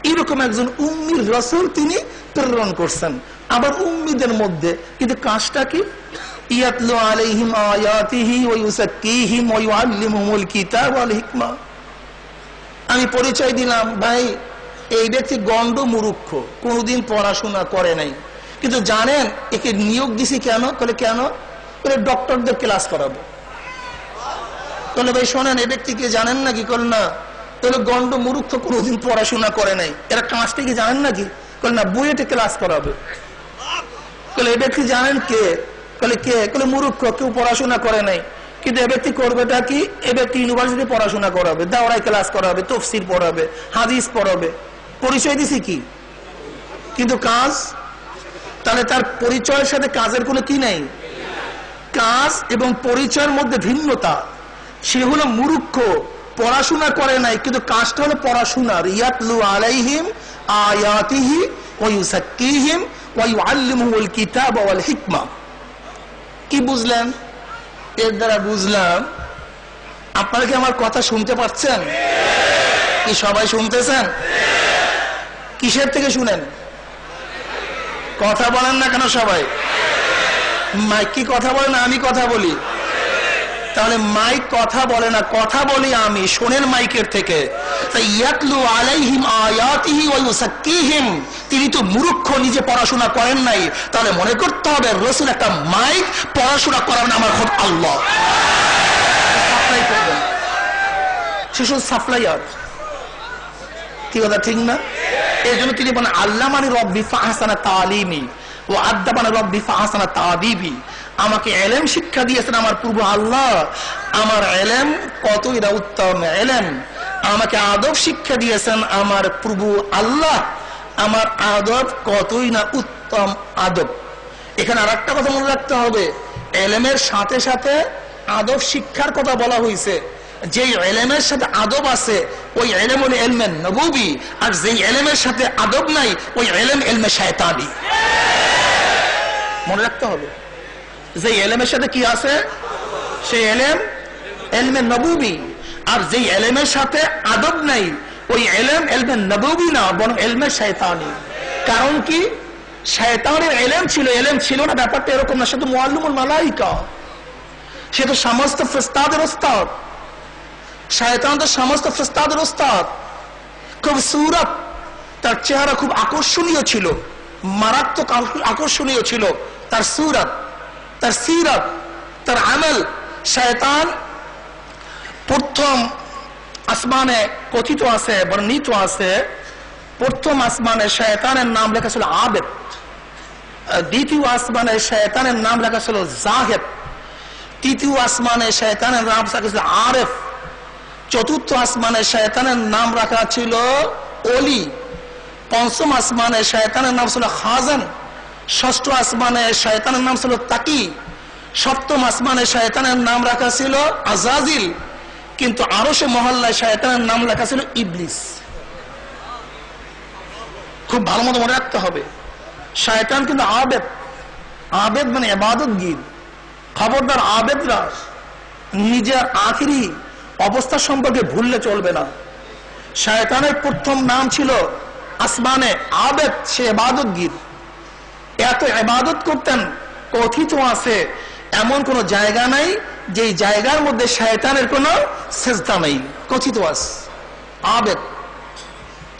এরকম একজন উম্মির রাসূল তিনি প্রেরণ করছেন। আবার উম্মিদের মধ্যে কিন্তু কাজটা কি? ইয়াতলু আলাইহিম আয়াতিহি ওয়া ইউযাক্কিহিম ওয়া ইউআল্লিমুহুমুল কিতাবা ওয়াল হিকমা। আমি পরিচয় দিলাম, ভাই এই ব্যক্তি গন্ড মূর্খ, কোনোদিন পড়াশোনা করে নাই, কিন্তু জানেন একে নিয়োগ দিছি কেন? বলে কেন? বলে ডক্টরদের ক্লাস করাবো। বলে ভাই শোনেন, এই ব্যক্তিকে জানেন নাকি? বল না। তাহলে গন্ড মূর্খ, কোনোদিন পড়াশোনা করে নাই, এরা কাজটা কি জানেন নাকি? বলে না, বুয়েটে ক্লাস করাবে। বলে এই ব্যক্তি জানেন কে? বলে কে? বলে মূর্খ, কেউ পড়াশোনা করে নাই, কিন্তু এ ব্যক্তি করবেটা কি? এ ব্যক্তি ইউনিভার্সিটি পড়াশোনা করাবে, দাওরায় ক্লাস করাবে, তাফসীর পড়াবে, হাদিস পড়াবে। পরিচয় দিছি কি? কিন্তু কাজ? তাহলে তার পরিচয়ের সাথে কাজের কোনো কি নাই? কাজ এবং পরিচয়ের মধ্যে ভিন্নতা। সে হলো মূর্খ, পড়াশোনা করে নাই, কিন্তু কাজটা হলো পড়াশোনার। ইয়াতলু আলাইহিম আয়াতিহি ওয়া ইউযাক্কিহিম ওয়া ইউআল্লিমুহুমুল কিতাবা ওয়াল হিকমা। কি বুঝলেন? এর দ্বারা বুঝলাম আপনারা কি আমার কথা শুনতে পাচ্ছেন? কি সবাই শুনতেছেন? কিসের থেকে শুনেন? কথা বলেন না কেন সবাই? মাইক কি কথা বলে না আমি কথা বলি? তাহলে মাইক কথা বলে না, কথা বলি আমি, শোনেন মাইকের থেকে। ইয়াতলু আলাইহিম আয়াতিহি ওয়া ইউযাক্কিহিম, তিনি তো মূর্খ, নিজে পড়াশোনা করেন নাই। তাহলে মনে করতে হবে রাসূল একটা মাইক, পড়াশোনা করাবেন আমার খোদ আল্লাহ। সাপ্লাই করবেন, শিশু সাপ্লাইয়ার। কি কথা ঠিক না? এই জন্য তিনি বলেন আল্লাহ মানে রব্বি ফাহসানা তালিমি ও আদাবানা রব্বি ফাহসানা তাদিবি। আমাকে এলেম শিক্ষা দিয়েছেন আমার প্রভু আল্লাহ, আমার এলেম কতই না উত্তম এলেম। আমাকে আদব শিক্ষা দিয়েছেন আমার প্রভু আল্লাহ, আমার আদব কতই না উত্তম আদব। এখানে আর একটা কথা মনে রাখতে হবে, এলেমের সাথে সাথে আদব শিক্ষার কথা বলা হয়েছে। যে এলেমের সাথে আদব আছে ওই ইলম হলো ইলমে নবুবী, আর যেই ইলমের সাথে আদব নাই ওই ইলম ইলমে শয়তানি। মনে রাখতে হবে, যে ইলমের সাথে কি আছে সেই ইলম ইলমে নবুবী, আর যেই ইলমের সাথে আদব নাই ওই ইলম ইলমে নবুবী না, বরং ইলমে শয়তানি। কারণ কি, শয়তানের ইলম ছিল না ব্যাপারটা এরকম না। সে তো মুআল্লিমুল মালাইকা, সে তো সমস্ত ফেরেশতাদের ওস্তাদ। শয়তান তো সমস্ত ফেরেশতাদের ওস্তাদ। খুব সুরত, তার চেহারা খুব আকর্ষণীয় ছিল, মারাত্মক আকর্ষণীয় ছিল তার সুরত, তার সিরত, তার আমল। শয়তান প্রথম আসমানে কথিত আছে, বর্ণিত আছে, প্রথম আসমানে শয়তানের নাম লেখা ছিল আবেদ, দ্বিতীয় আসমানে শয়তানের নাম লেখা ছিল জাহেদ, তৃতীয় আসমানে শয়তানের নাম রাখা ছিল আরেফ, চতুর্থ আসমানে শয়তানের নাম রাখা ছিল ওলি, পঞ্চম আসমানে শয়তানের নাম ছিল খাজান, ষষ্ঠ আসমানে শয়তানের নাম ছিল তাকি, সপ্তম আসমানে শয়তানের নাম রাখা ছিল আজাজিল, কিন্তু আরশে মহল্লায় শয়তানের নাম লেখা ছিল ইবলিস। খুব ভালো মতো মনে রাখতে হবে, শয়তান কিন্তু আবেদ, আবেদ মানে ইবাদতগীর। খবরদার আবেদরা নিজের আখিরি অবস্থা সম্পর্কে ভুললে চলবে না। শয়তানের প্রথম নাম ছিল আসমানে আবেদ, সে ইবাদতগীর। এত ইবাদত করতেন, কথিত আছে এমন কোন জায়গা নাই যে জায়গার মধ্যে শয়তানের কোন সেজদা নেই, কথিত আছে। আবেদ,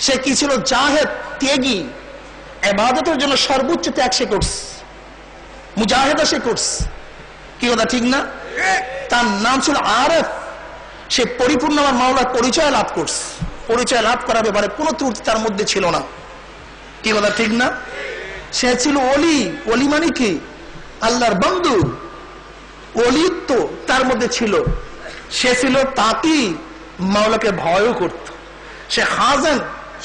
সে কি ছিল, জাহেদ, ত্যাগী, ইবাদতের জন্য সর্বোচ্চ ত্যাগ সে করছে, মুজাহিদা সে করছে। কি কথা ঠিক না? তার নাম ছিল আরেফ, সে পরিপূর্ণ আমার মাওলার পরিচয় লাভ করছে। পরিচয় লাভ করার ব্যাপারে কোনো ত্রুটি তার মধ্যে ছিল না। কি কথা ঠিক না? সে ছিল ওলি। ওলি মানে কি? আল্লাহর বন্ধু। ওলিত্ব তার মধ্যে ছিল। সে ছিল তাকি, মাওলাকে ভয়ও করত। সে খাজান,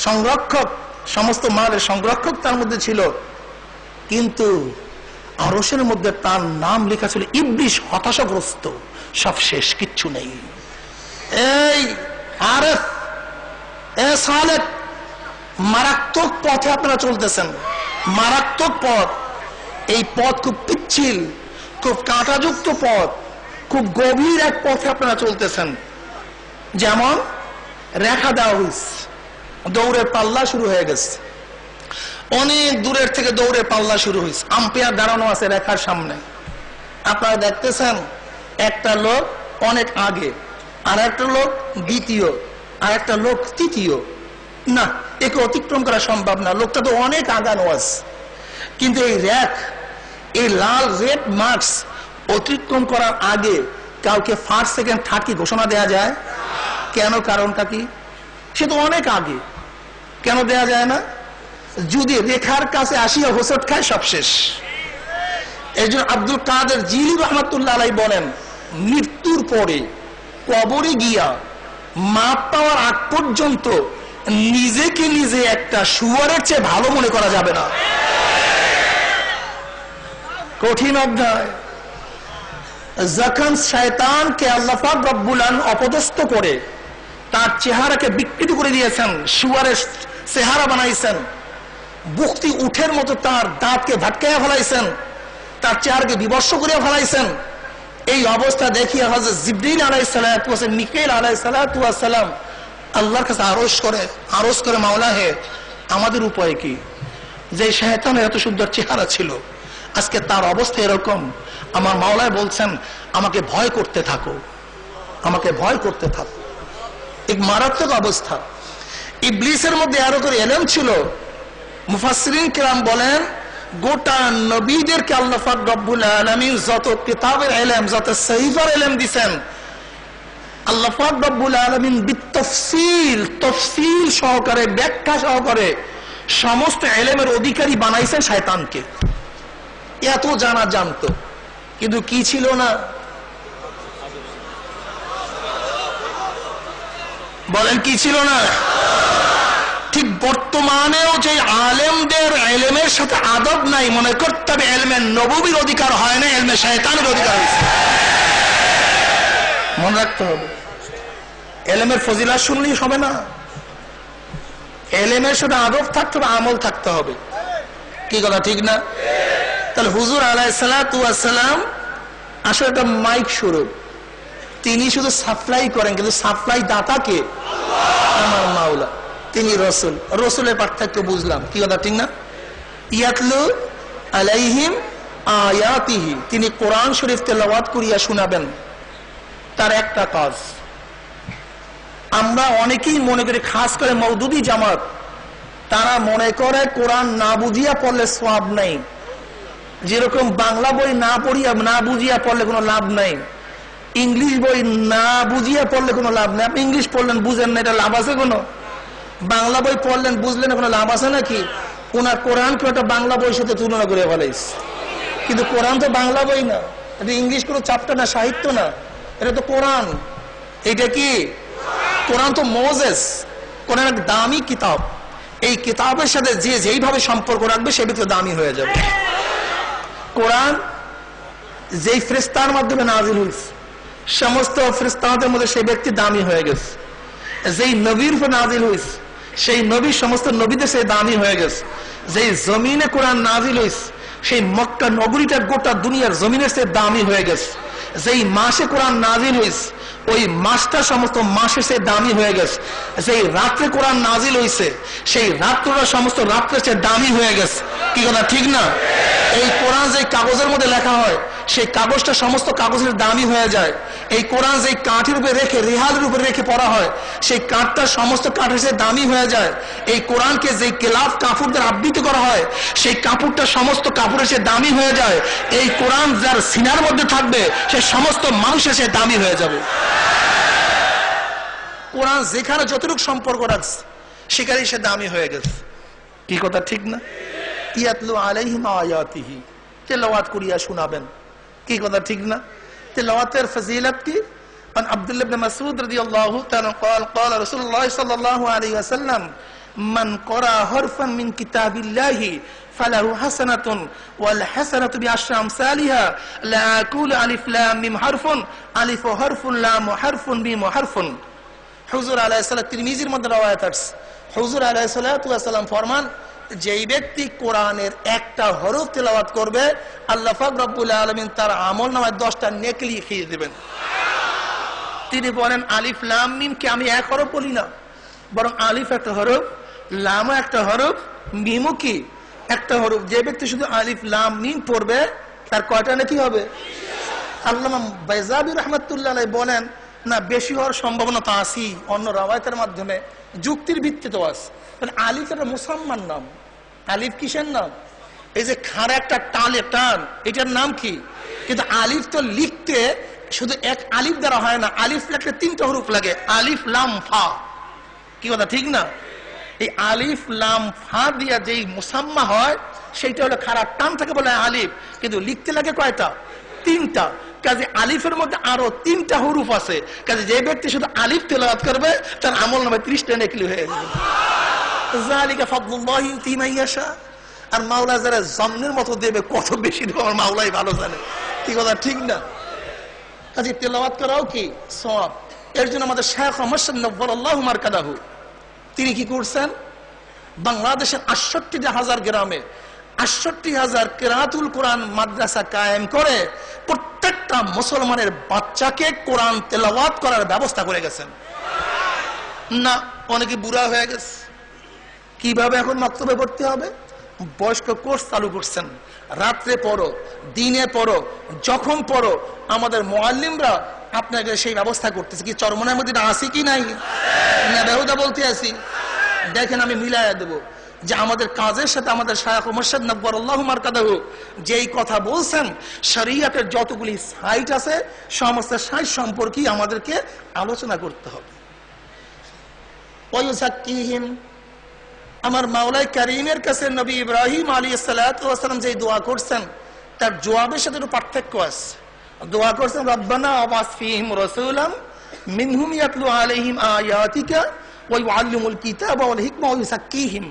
সংরক্ষক, সমস্ত মালের সংরক্ষক তার মধ্যে ছিল। কিন্তু আরশের মধ্যে তার নাম লেখা ছিল ইবলিস, হতাশাগ্রস্ত, সব শেষ, কিচ্ছু নেই। এই আরেফ, এ সালেক, মারাত্মক পথে আপনারা চলতেছেন, মারাত্মক পথ। এই পথ খুব পিচ্ছিল, খুব কাঁটাযুক্ত পথ, খুব গভীর এক পথে আপনারা চলতেছেন। যেমন রেখা দেওয়া হয়েছে, দৌড়ের পাল্লা শুরু হয়ে গেছে, অনেক দূরের থেকে দৌড়ের পাল্লা শুরু হয়েছে, আম্পায়ার দাঁড়ানো আছে রেখার সামনে। আপনারা দেখতেছেন একটা লোক অনেক আগে, আর একটা লোক দ্বিতীয়, আর একটা লোক তৃতীয়। না, একে অতিক্রম করা সম্ভব না, লোকটা তো অনেক আগানো আছে। কিন্তু এই রেখ, এই লাল রেড মার্কস অতিক্রম করার আগে কাউকে ফার্স্ট সেকেন্ড থার্ড কি ঘোষণা দেয়া যায়? কেন? কারণটা কি? সে তো অনেক আগে, কেন দেয়া যায় না? যদি রেখার কাছে আসিয়া হোঁচট খায়, সব শেষ। এই জন্য আব্দুল কাদের জিলি রহমাতুল্লাহ আলাইহি বলেন, মৃত্যুর পরে কবরে গিয়া মাপ পাওয়ার আগ পর্যন্ত নিজেকে নিজে একটা শুয়ারের চেয়ে ভালো মনে করা যাবে না। কঠিন অধ্যায়। যখন শয়তানকে আল্লাহ পাক রব্বুল আলামিন অপদস্থ করে তার চেহারাকে বিকৃত করে দিয়েছেন, শুয়ারের চেহারা বানাইছেন, বুকটি উঠের মতো তার দাঁতকে ধাক্কাইয়া ফেলাইছেন, তার চেহারাকে বিবর্ষ করিয়া ফেলাইছেন। এই অবস্থা দেখিয়ে হযরত জিবরীল আলাইহিস সালাতু ওয়াস সালাম, মিকাইল আলাইহিস সালাতু ওয়াস সালাম আল্লাহর কাছে আরজ করে মাওলা হে, আমাদের উপায় কি? যে শয়তানের এত সুন্দর চেহারা ছিল, আজকে তার অবস্থা এরকম। আমার মাওলায় বলছেন, আমাকে ভয় করতে থাকো, আমাকে ভয় করতে থাকো। এক মারাত্মক অবস্থা। ইবলিসের মধ্যে আরো করে ইলম ছিল। মুফাসসিরিন কিরাম বলেন, গোটা নবীদেরকে আল্লাহ পাক রব্বুল আলামিন যত কিতাবের ইলম, যত সহিফার ইলম দিবেন, আল্লাহ পাক রব্বুল আলামিন বিতাফসীল, তাফসীল সহকারে, ব্যাখ্যা সহকারে সমস্ত ইলমের অধিকারী বানাইছেন শয়তানকে। এত জানা জানতো, কিন্তু কি ছিল না? বলেন কি ছিল না? ঠিক বর্তমানেও যে আলেমদের ইলমের সাথে আদব নাই, মনে করতে হবে ইলমে নববীর অধিকার হয় না, ইলমে শয়তানের অধিকার হয়েছে। মনে রাখতে হবে। এলেমের ফজিলাত শুনলেই হবে না, এলেমের সাথে আদব থাকতে হবে, আমল থাকতে হবে। কি কথা ঠিক না? তাহলে হুজুর আলাইহিস সালাতু ওয়াস সালাম আসলে একটা মাইক স্বরূপ, তিনি শুধু সাপ্লাই করেন, কিন্তু সাপ্লাই দাতা কে? আমার মাওলা, তিনি রসুল। রসুলের পার্থক্য বুঝলাম। কি কথা ঠিক না? ইয়াতলু আলাইহিম আয়াতিহি, তিনি কোরআন শরীফ তেলাওয়াত করিয়া শোনাবেন, তার একটা কাজ। আমরা অনেকেই মনে করি, খাস করে মওদুদি জামাত, তারা মনে করে কোরআন না বুঝিয়া পড়লে সওয়াব নাই, যেরকম বাংলা বই না পড়িয়া না বুঝিয়া পড়লে কোনো লাভ নাই, ইংলিশ বই না বুঝিয়া পড়লে কোনো লাভ নেই। আপনি ইংলিশ পড়লেন, বুঝেন না, এটা লাভ আছে কোনো? বাংলা বই পড়লেন, বুঝলেন, কোনো লাভ আছে নাকি? ওনার কোরআনকে একটা বাংলা বইয়ের সাথে তুলনা করে ফেলাইস, কিন্তু কোরআন তো বাংলা বই না, এটা ইংলিশ কোনো চ্যাপ্টার না, সাহিত্য না, এটা তো কোরআন। এটা কি কোরআন? তো মোজেস, কোরআন এক দামি কিতাব। এই কিতাবের সাথে যে যেইভাবে সম্পর্ক রাখবে সে ভিতরে দামি হয়ে যাবে। কোরআন যেই ফেরেশতার মাধ্যমে নাযিল হয়েছে, সমস্ত ফেরেশতাদের মধ্যে সেই ব্যক্তি দামি হয়ে গেছে। যেই নবীর উপর নাযিল হয়েছে, সেই নবী সমস্ত নবীদের সে দামি হয়ে গেছে। যেই জমিনে কোরআন নাযিল হয়েছে, সেই মক্কা নগরীটা গোটা দুনিয়ার জমিনের সে দামি হয়ে গেছে। যেই মাসে কোরআন নাযিল হয়েছে, ওই মাসটা সমস্ত মাসে সে দামি হয়ে গেছে। যেই রাত্রে কোরআন নাযিল হয়েছে, সেই রাত্রটা সমস্ত রাত্রে সে দামি হয়ে গেছে। কি কথা ঠিক না? এই কোরআন যে কাগজের মধ্যে লেখা হয়, সেই কাগজটা সমস্ত কাগজের দামি হয়ে যায়। এই কোরআন যে কাঠের উপরে রেখে, রেহালের উপরে রেখে পড়া হয়, সেই কাঠটা সমস্ত কাঠের সে দামি হয়ে যায়। এই কোরআনকে যে কেলাফ কাপড় দ্বারা আবৃত করা হয়, সেই কাপড়টা সমস্ত কাপড়ের সে দামি হয়ে যায়। এই কোরআন যার সিনার মধ্যে থাকবে, সে সমস্ত মানুষের সে দামি হয়ে যাবে। কোরআন যেখানে যতটুকু সম্পর্ক রাখছে, সেখানেই সে দামি হয়ে গেছে। কি কথা ঠিক না? ইয়াতলু আলাইহিম আয়াতিহি, তেলাওয়াত করিয়া শোনাবেন। কি কথা ঠিক না? তেলাওয়াতের ফজিলত কি? عن عبد الله بن مسعود رضي الله تعالى قال قال رسول الله صلى الله عليه وسلم من قرأ حرفا من كتاب الله فله حسنة والحسنة بعشر أمثالها لا أقول ألف لام ميم حرف ألف حرف لام حرف ميم حرف। হুজুর আলাইহিস সালাম, তিরমিজির মধ্যে রওয়ায়াত আছে, হুজুর আলাইহিস সালাম ফরমান, যেই ব্যক্তি কোরআনের একটা হরফ তেলাওয়াত করবে, আল্লাহ পাক রব্বুল আলামিন তার আমলনামায় 10টা নেকি লিখিয়ে দিবেন। তিনি বলেন, আলিফ লাম মিম কে আমি এক হরফ বলি না, বরং আলিফ একটা হরফ, লামও একটা হরফ, মিমও কি একটা হরফ। যে ব্যক্তি শুধু আলিফ লাম মিম পড়বে, তার কয়টা নেকি হবে? আল্লামা বাইজাবি রাহমাতুল্লাহ আলাইহি বলেন, না, বেশি হওয়ার সম্ভাবনা তো আছে, অন্য রাওয়ায়াতের মাধ্যমে যুক্তির ভিত্তিতে আছে। আলিফ একটা মুসাম্মান নাম। আলিফ কিসের নাম? এই যে খাড়া একটা টালে টান, এটার নাম কি? কিন্তু আলিফ তো লিখতে শুধু এক আলিফ দ্বারা হয় না, আলিফ লিখতে 3টা হরফ লাগে, আলিফ লাম ফা। কি কথা ঠিক না? এই আলিফ লাম ফা দিয়া যেই মুসাম্মা হয়, সেইটা হলো খাড়া টান থাকে বলে আলিফ, কিন্তু লিখতে লাগে কয়টা? 3টা। কাজে আলিফের মধ্যে আরো 3টা হরফ আছে। কাজে যে ব্যক্তি শুধু আলিফ তেলাওয়াত করবে, তার আমলনামায় 30টা নেকি হয়ে যাবে। যালিকা ফাদলুল্লাহি ইউতি মান ইয়াশা। আর মাওলা যারা জন্মের মতো দেবে, কত বেশি দেবে আমার মাওলাই ভালো জানে। কি কথা ঠিক না? কাজে তেলাওয়াত করাও কি সওয়াব। এর জন্য আমাদের শায়খ মুহাম্মদ নওয়াল্লাহু মারকাদাহু, তিনি কি করছেন? বাংলাদেশের ৬৮,০০০ গ্রামে ৬৮,০০০ কিরাতুল কোরআন মাদ্রাসা কায়েম করে প্রত্যেকটা মুসলমানের বাচ্চাকে কোরআন তেলাওয়াত করার ব্যবস্থা করে গেছেন। না, অনেকে বুড়া হয়ে গেছে, কিভাবে এখন মাকতবে পড়তে হবে? বয়স্ক কোর্স চালু করছেন। রাত্রে পড়ো, দিনে পড়ো, যখন পড়ো, আমাদের মুআল্লিমরা আপনাকে সেই ব্যবস্থা করতেছে। কি চরমনের মধ্যে আসি কি নাই? না বেহুদা বলতে আসি? দেখেন, আমি মিলাইয়া দেবো যে আমাদের কাজের সাথে আমাদের শায়খ মুর্শিদ নওয়াল্লাহু মারকাদাহু যেই কথা বলছেন, শরীয়তের যতগুলি সাইট আছে, সমস্ত সাইট সম্পর্কে আমাদেরকে আলোচনা করতে হবে। ওয়ায়ুযাক্কিহিম, আমার মাওলাই কারীমের কাছে নবী ইব্রাহিম আলাইহিস সালাতু ওয়াস সালাম যে দোয়া করছেন, তার জবাবের সাথে একটু পার্থক্য আছে। দোয়া করছেন, রব্বানা ওয়াবাস ফীহিম রাসূলাম মিনহুম ইয়াতলু আলাইহিম আয়াতিকা ওয়া ইউআল্লিমুল কিতাবা ওয়াল হিকমা ওয়া ইউযাক্কিহিম।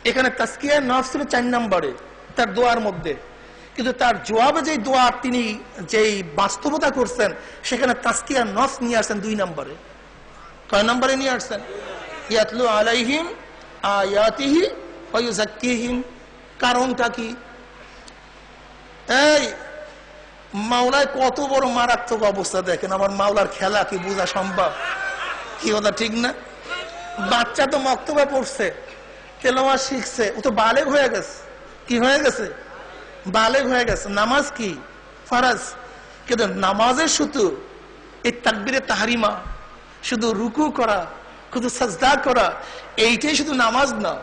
এখানে তাজকিয়া নফস ছিল 4 নম্বরে তার দোয়ার মধ্যে, কিন্তু তার জবাবে যে দোয়া তিনি যেই বাস্তবতা করছেন, সেখানে তাজকিয়া নফস নিয়ে আসেন 2 নম্বরে। কয় নম্বরে নিয়ে আসছেন? ইয়াতলু আলাইহিম আয়াতিহি ওয়া ইউযাক্কিহিম। কারণটা কি? এই মাওলায় কত বড় মারাত্মক অবস্থা দেখেন, আমার মাওলার খেলা কি বোঝা সম্ভব? কি কথা ঠিক না? বাচ্চা তো মক্তবে পড়ছে, তেলাওয়াত শিখছে, ও তো বালেগ হয়ে গেছে। কি হয়ে গেছে? বালেগ হয়ে গেছে। নামাজ কি ফরজ, কিন্তু নামাজের শুধু এই তাকবীরে তাহরিমা, শুধু রুকু করা, শুধু সাজদা করা, এইটাই শুধু নামাজ না।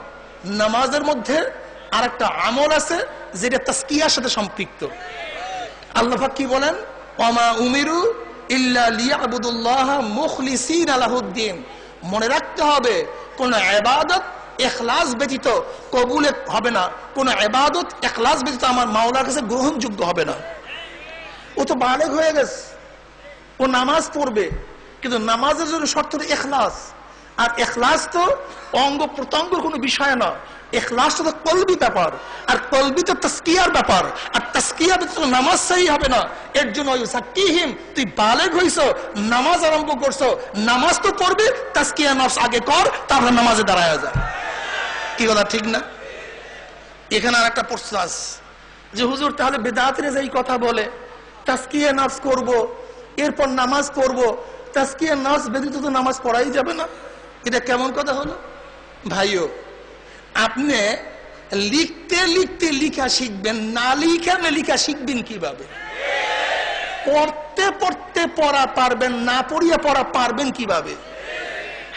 নামাজের মধ্যে আরেকটা আমল আছে যেটা তাসকিয়ার সাথে সম্পৃক্ত। আল্লাহ পাক কি বলেন? ওয়ামা উমিরু ইল্লা লিয়াবুদুল্লাহ মুখলিসিনা লাহুদ্দিন। মনে রাখতে হবে, কোন ইবাদত ইখলাস ব্যতীত কবুল হবে না, কোন ইবাদত ইখলাস ব্যতীত আমার মাওলার কাছে গ্রহণযোগ্য হবে না। ও তো বালেগ হয়ে গেছে, ও নামাজ পড়বে, কিন্তু নামাজের জন্য শর্ত হলো ইখলাস। আর ইখলাস তো অঙ্গ প্রত্যঙ্গের কোনো বিষয় না, ইখলাস তো কলবি ব্যাপার, আর কলবি তো তাসকিয়ার ব্যাপার, আর তাসকিয়া ব্যতীত নামাজ সহি হবে না। এর জন্য ইউযাক্কিহিম, তুই বালেগ হইছো, নামাজ আরম্ভ করছো, নামাজ তো পড়বে, তাসকিয়া নফস আগে কর, তারপর নামাজে দাঁড়ায় যা। কি কথা ঠিক না? এখানে আর একটা প্রশ্ন আছে যে হুজুর তাহলে বেদাতিরা যেই কথা বলে তাসকিয়া নফস করব, এরপর নামাজ পড়বো, তাসকিয়া নফস ব্যতীত তো নামাজ পড়াই যাবে না, এটা কেমন কথা হলো? ভাইও, আপনি লিখতে লিখতে লিখা শিখবেন, না লিখে লেখা শিখবেন কিভাবে? পড়তে পড়তে পড়া পারবেন, না পড়িয়া পড়া পারবেন কিভাবে?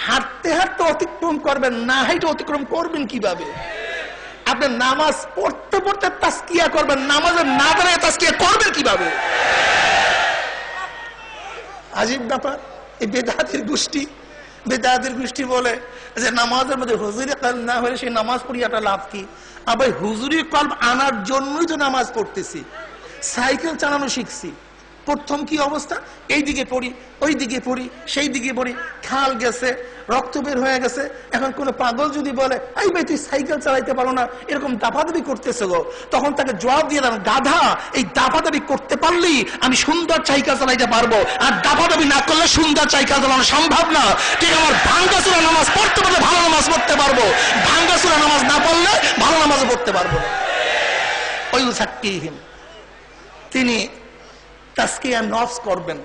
হাঁটতে হাঁটতে অতিক্রম করবেন, না হাইটে অতিক্রম করবেন কিভাবে? আপনি নামাজ পড়তে পড়তে তাসকিয়া করবেন, নামাজের না দাঁড়িয়ে তাসকিয়া করবেন কিভাবে? আজীব ব্যাপার। এই বেদাতির গোষ্ঠী বলে যে নামাজের মধ্যে হুজুরি কলব না হলে সেই নামাজ পড়িয়াটা লাভ কি? আবার হুজুরি কলব আনার জন্যই তো নামাজ পড়তেছি। সাইকেল চালানো শিখছি, প্রথম কি অবস্থা? এই দিকে পড়ি, ওই দিকে পড়ি, সেই দিকে পড়ি, খাল গেছে, রক্ত বের হয়ে গেছে। এখন কোন পাগল যদি বলে এই ভাই তুই সাইকেল চালাইতে পারো না, এরকম দাপাদাপি করতেছে গো, তখন তাকে জবাব দিয়ে দেন, গাধা, এই দাপাদাপি করতে পারলেই আমি সুন্দর সাইকেল চালাইতে পারবো, আর দাপাদাপি না করলে সুন্দর সাইকেল চালানো সম্ভব না। ঠিক আমার ভাঙ্গাচুরা নামাজ পড়তে পারলে ভালো নামাজ পড়তে পারবো, ভাঙ্গাচুরা নামাজ না পড়লে ভালো নামাজ পড়তে পারবো না। ওই ইউযাক্কিহিম, তিনি তাসকিয়া নফস করবেন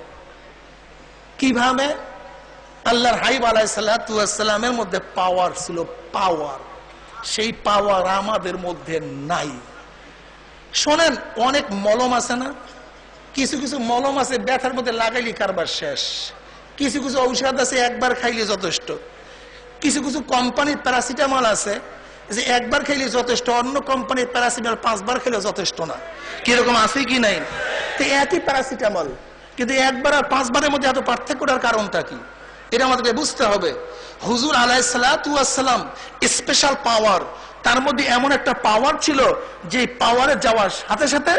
কিভাবে? আল্লাহর হাবিব আলাইহিস সালাতু ওয়াস সালামের মধ্যে পাওয়ার ছিল, পাওয়ার, সেই পাওয়ার আমাদের মধ্যে নাই। শোনেন, অনেক মলম আছে না, কিছু কিছু মলম আছে ব্যথার মধ্যে লাগাইলি কারবার শেষ, কিছু কিছু ঔষধ আছে একবার খাইলে যথেষ্ট, কিছু কিছু কোম্পানির প্যারাসিটামল আছে যে একবার খাইলে যথেষ্ট, অন্য কোম্পানির প্যারাসিটামল 5 বার খেলে যথেষ্ট না। কিরকম আছে কি নাই? তো একই প্যারাসিটামল, কিন্তু একবার আর 5 বারের মধ্যে এত পার্থক্যটার কারণটা কি? এটা আমাদেরকে বুঝতে হবে। হুজুর আলাইহিস সালাতু ওয়াস সালাম স্পেশাল পাওয়ার, তার মধ্যে এমন একটা পাওয়ার ছিল যে পাওয়ারে যাওয়ার সাথে সাথে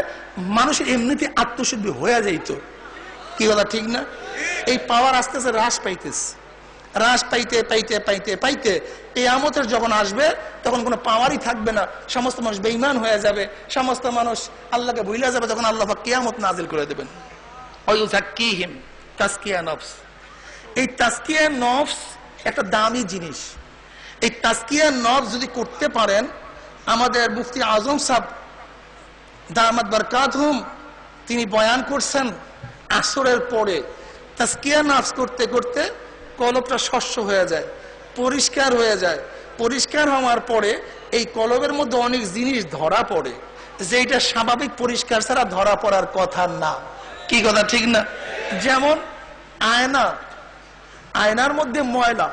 মানুষের এমনিতে আত্মশুদ্ধি হয়ে যাইত। কি কথা ঠিক না? এই পাওয়ার আস্তে আস্তে হ্রাস পাইতেছে, হ্রাস পাইতে পাইতে পাইতে পাইতে কিয়ামতের যখন আসবে তখন কোনো পাওয়ারই থাকবে না, সমস্ত মানুষ বেঈমান হয়ে যাবে, সমস্ত মানুষ আল্লাহকে ভুলে যাবে, তখন আল্লাহ পাক কিয়ামত নাজিল করে দেবেন। ওয়ায়ুযাক্কিহিম, তাসকিয়া নফস। এই তাসকিয়া নফস একটা দামি জিনিস। এই তাসকিয়া নফস যদি করতে পারেন, আমাদের মুফতি আজম সাহেব দামাত বারকাতুহুম তিনি বয়ান করছেন, আসরের পরে তাসকিয়া নফস করতে করতে কলবটা স্বচ্ছ হয়ে যায়, পরিষ্কার হয়ে যায়। পরিষ্কার হওয়ার পরে এই কলবের মধ্যে অনেক জিনিস ধরা পড়ে যেটা স্বাভাবিক পরিষ্কার ছাড়া ধরা পড়ার কথা না। কি কথা ঠিক না? যেমন আয়না, আয়নার মধ্যে ময়লা,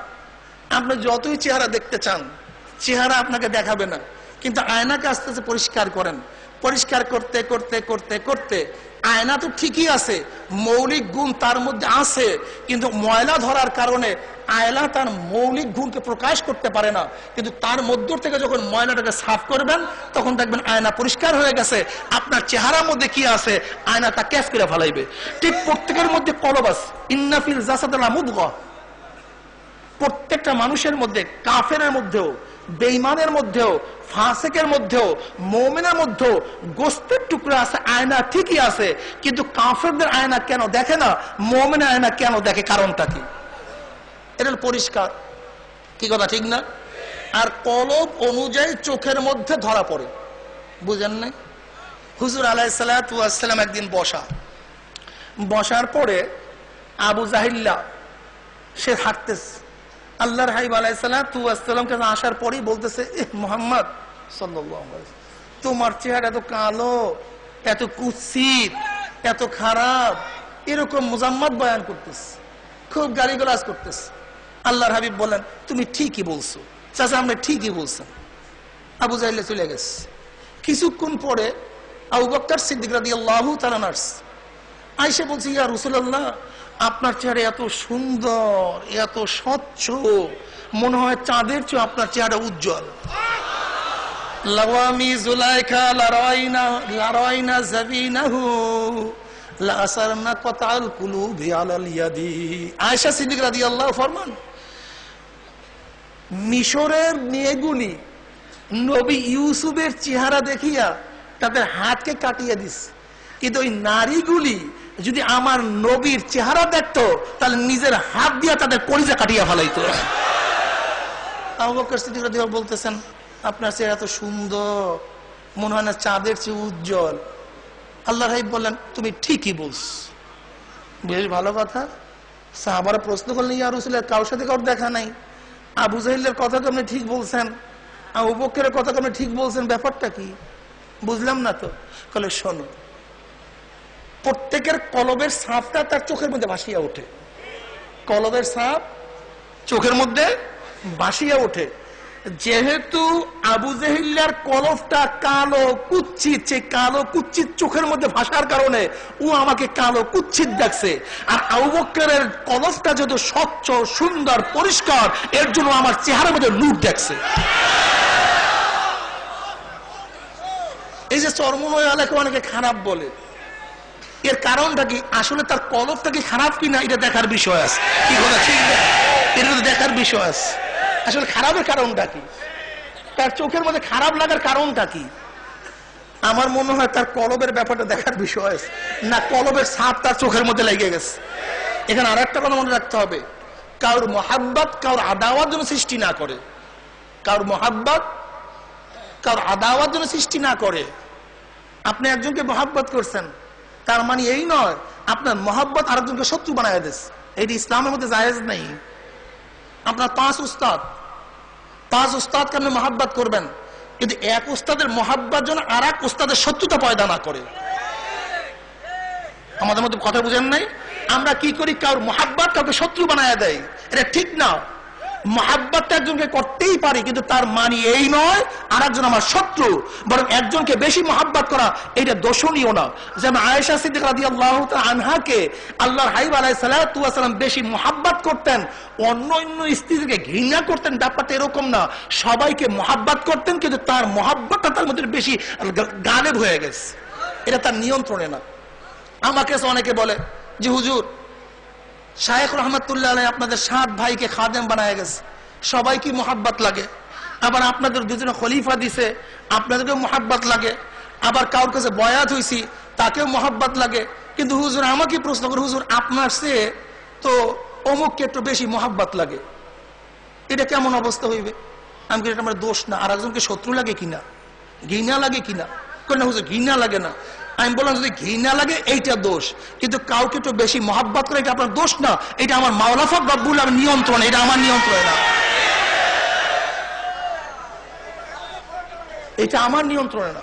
আপনি যতই চেহারা দেখতে চান চেহারা আপনাকে দেখাবে না, কিন্তু আয়নাকে আস্তে আস্তে পরিষ্কার করেন, পরিষ্কার করতে করতে করতে করতে আয়না তো ঠিকই আছে, মৌলিক গুণ তার মধ্যে আছে, কিন্তু ময়লা ধরার কারণে আয়না তার মৌলিক গুণকে প্রকাশ করতে পারে না। কিন্তু তার মধ্য থেকে যখন ময়লাটাকে সাফ করবেন তখন দেখবেন আয়না পরিষ্কার হয়ে গেছে। আপনার চেহারার মধ্যে কি আছে আয়না তা ক্যাচ করে ফেলাইবে। ঠিক প্রত্যেকের মধ্যে কলব আছে, ইন্না ফিল জাসাদি লামুদগা। প্রত্যেকটা মানুষের মধ্যে, কাফেরের মধ্যেও, বেঈমানের মধ্যেও, ফাসিকের মধ্যেও, মুমিনের মধ্যেও গোস্তের টুকরা আছে, আয়না ঠিকই আছে, কিন্তু কাফেরদের আয়না কেন দেখে না, মুমিনের আয়না কেন দেখে? কারণটা কি? এটা পরিষ্কার, কি কথা ঠিক না? আর কলব অনুযায়ী চোখের মধ্যে ধরা পড়ে, বুঝেন নাই? হুজুর আলাইহিস সালাতু ওয়াস সালাম একদিন বসার পরে আবু জাহিল্লা সে হাঁটতেছে, আল্লাহর হাবিব আলাইহিস সালাতু ওয়াস সালাম কাছে আসার পরেই বলতেছে, মুহাম্মদ সাল্লাল্লাহু আলাইহি ওয়াসাল্লাম, তোমার চেহারা এত কালো, এত কুৎসিত, এত খারাপ, এরকম মুজাম্মাদ বয়ান করতেছে, খুব গালিগালাজ করতেছে। আল্লাহর হাবিব বলেন, তুমি ঠিকই বলছো চাচা, আমরা ঠিকই বলছেন। আবু জাহিল্লা চলে গেছে। কিছুক্ষণ পরে আবু বকর সিদ্দিক রাদিয়াল্লাহু তাআলা আয়েশা বলছে, ইয়া রাসূলুল্লাহ, আপনার চেহারা এত সুন্দর, এত স্বচ্ছ, মনে হয় চাঁদের চেয়ে আপনার চেহারা উজ্জ্বল। লাওয়ামি জুলাইখা লারাইনা জাবিনাহু লাসারনা কাতাল কুলুবি আলাল ইয়াদি। আয়েশা সিদ্দিক রাদিয়াল্লাহু ফরমান, মিশরের মেয়েগুলি নবী ইউসুফের চেহারা দেখিয়া তাদের হাতকে কাটিয়ে দিস, কিন্তু ওই নারীগুলি যদি আমার নবীর চেহারা দেখতো তাহলে নিজের হাত দিয়া তাদের কলিজা কাটিয়া ফেলাইতো। আবু বকর সিদ্দিক রাদিয়াল্লাহু বলতেছেন, আপনার চেহারা এত সুন্দর, মনে হয় না চাঁদের চেয়ে উজ্জ্বল। আল্লাহর হাবিব বললেন, তুমি ঠিকই বলছো। বেশ ভালো কথা। সাহাবারা প্রশ্ন করলেন, ইয়া রাসূলুল্লাহ, কারোর সাথে কারোর দেখা নাই, আবু জাহিলের কথা তো আপনি ঠিক বলছেন, আবু বকরের কথা তো আপনি ঠিক বলছেন, ব্যাপারটা কি? বুঝলাম না তো। বলে, শোনো, প্রত্যেকের কলবের সাপটা তার চোখের মধ্যে ভাসিয়া ওঠে, কলবের সাপ চোখের মধ্যে ভাসিয়া ওঠে। যেহেতু আবু জাহিল্লার কলবটা কালো কুচ্ছিত, সেই কালো কুচ্ছিত চোখের মধ্যে ভাসার কারণে ও আমাকে কালো কুচ্ছিত দেখছে, আর আবু বকরের কলবটা যত স্বচ্ছ সুন্দর পরিষ্কার, এর জন্য আমার চেহারার মধ্যে নূর দেখছে। এই যে চরমোনাই আলাকে অনেকে খারাপ বলে, এর কারণটা কি? আসলে তার কলবটা কি খারাপ কিনা এটা দেখার বিষয় আছে, কি কথা ঠিক না? এটা তো দেখার বিষয় আছে। আসলে খারাপের কারণটা কি, তার চোখের মধ্যে খারাপ লাগার কারণটা কি? আমার মনে হয় তার কলবের ব্যাপারটা দেখার বিষয় আছে, না কলবের ছাপ তার চোখের মধ্যে লেগে গেছে। এখানে আর একটা কথা মনে রাখতে হবে, কারোর মহাব্বত কারোর আদাওয়াত যেন সৃষ্টি না করে, কারোর মহাব্বত কারোর আদাওয়াত যেন সৃষ্টি না করে। আপনি একজনকে মহাব্বত করছেন, তার মানে এই নয় আপনার মহাব্বত আরেকজনকে শত্রু বানায় দিচ্ছে, এটি ইসলামের মধ্যে জায়েজ নেই। আপনার পাঁচ উস্তাদকে আপনি মহাব্বত করবেন, কিন্তু এক উস্তাদের মহাব্বত যেন আর এক উস্তাদের শত্রুতা পয়দা না করে। আমাদের মধ্যে কথা বুঝেন নাই? আমরা কি করি, কারোর মহাব্বত কাউকে শত্রু বানায় দেয়, এটা ঠিক না। মহাব্বতটা একজনকে করতেই পারি, কিন্তু তার মানে এই নয় আর একজন আমার শত্রু, বরং একজনকে বেশি মহাব্বত করা এটা দোষণীয় না। যেমন আয়েশা সিদ্দিকা রাদিয়াল্লাহু তাআলা আনহাকে আল্লাহর হাবিব আলাইহিস সালাতু ওয়াস সালাম বেশি মহাব্বত করতেন, অন্য অন্য স্ত্রীকে ঘৃণা করতেন, ব্যাপারটা এরকম না। সবাইকে মহাব্বত করতেন, কিন্তু তার মহাব্বতটা তার মধ্যে বেশি গালেব হয়ে গেছে, এটা তার নিয়ন্ত্রণে না। আমাকে অনেকে বলে যে হুজুর শায়েখ রহমাতুল্লাহ আলাইহি আপনাদের 7 ভাইকে খাদেম বানায় গেছে, সবাই কি মোহাব্বত লাগে? আবার আপনাদের দুজনে খলিফা দিছে, আপনাদেরকেও মোহাব্বত লাগে। আবার কারোর কাছে বয়াত হইছি, তাকেও মোহাব্বত লাগে। কিন্তু হুজুর আমাকে প্রশ্ন করে, হুজুর আপনার চেয়ে তো অমুককে একটু বেশি মোহাব্বত লাগে, এটা কেমন অবস্থা হইবে? আমি কি এটা আমার দোষ না? আর একজনকে শত্রু লাগে কিনা, ঘৃণা লাগে কিনা? না হুজুর ঘৃণা লাগে না। আমি বললাম যদি ঘৃণা লাগে এইটা দোষ, কিন্তু কাউকে একটু বেশি মহাব্বত করে এটা আপনার দোষ না, এটা আমার মাওলা পাক রব্বুল আলামিন নিয়ন্ত্রণ, এটা আমার নিয়ন্ত্রণে না, এটা আমার নিয়ন্ত্রণে না।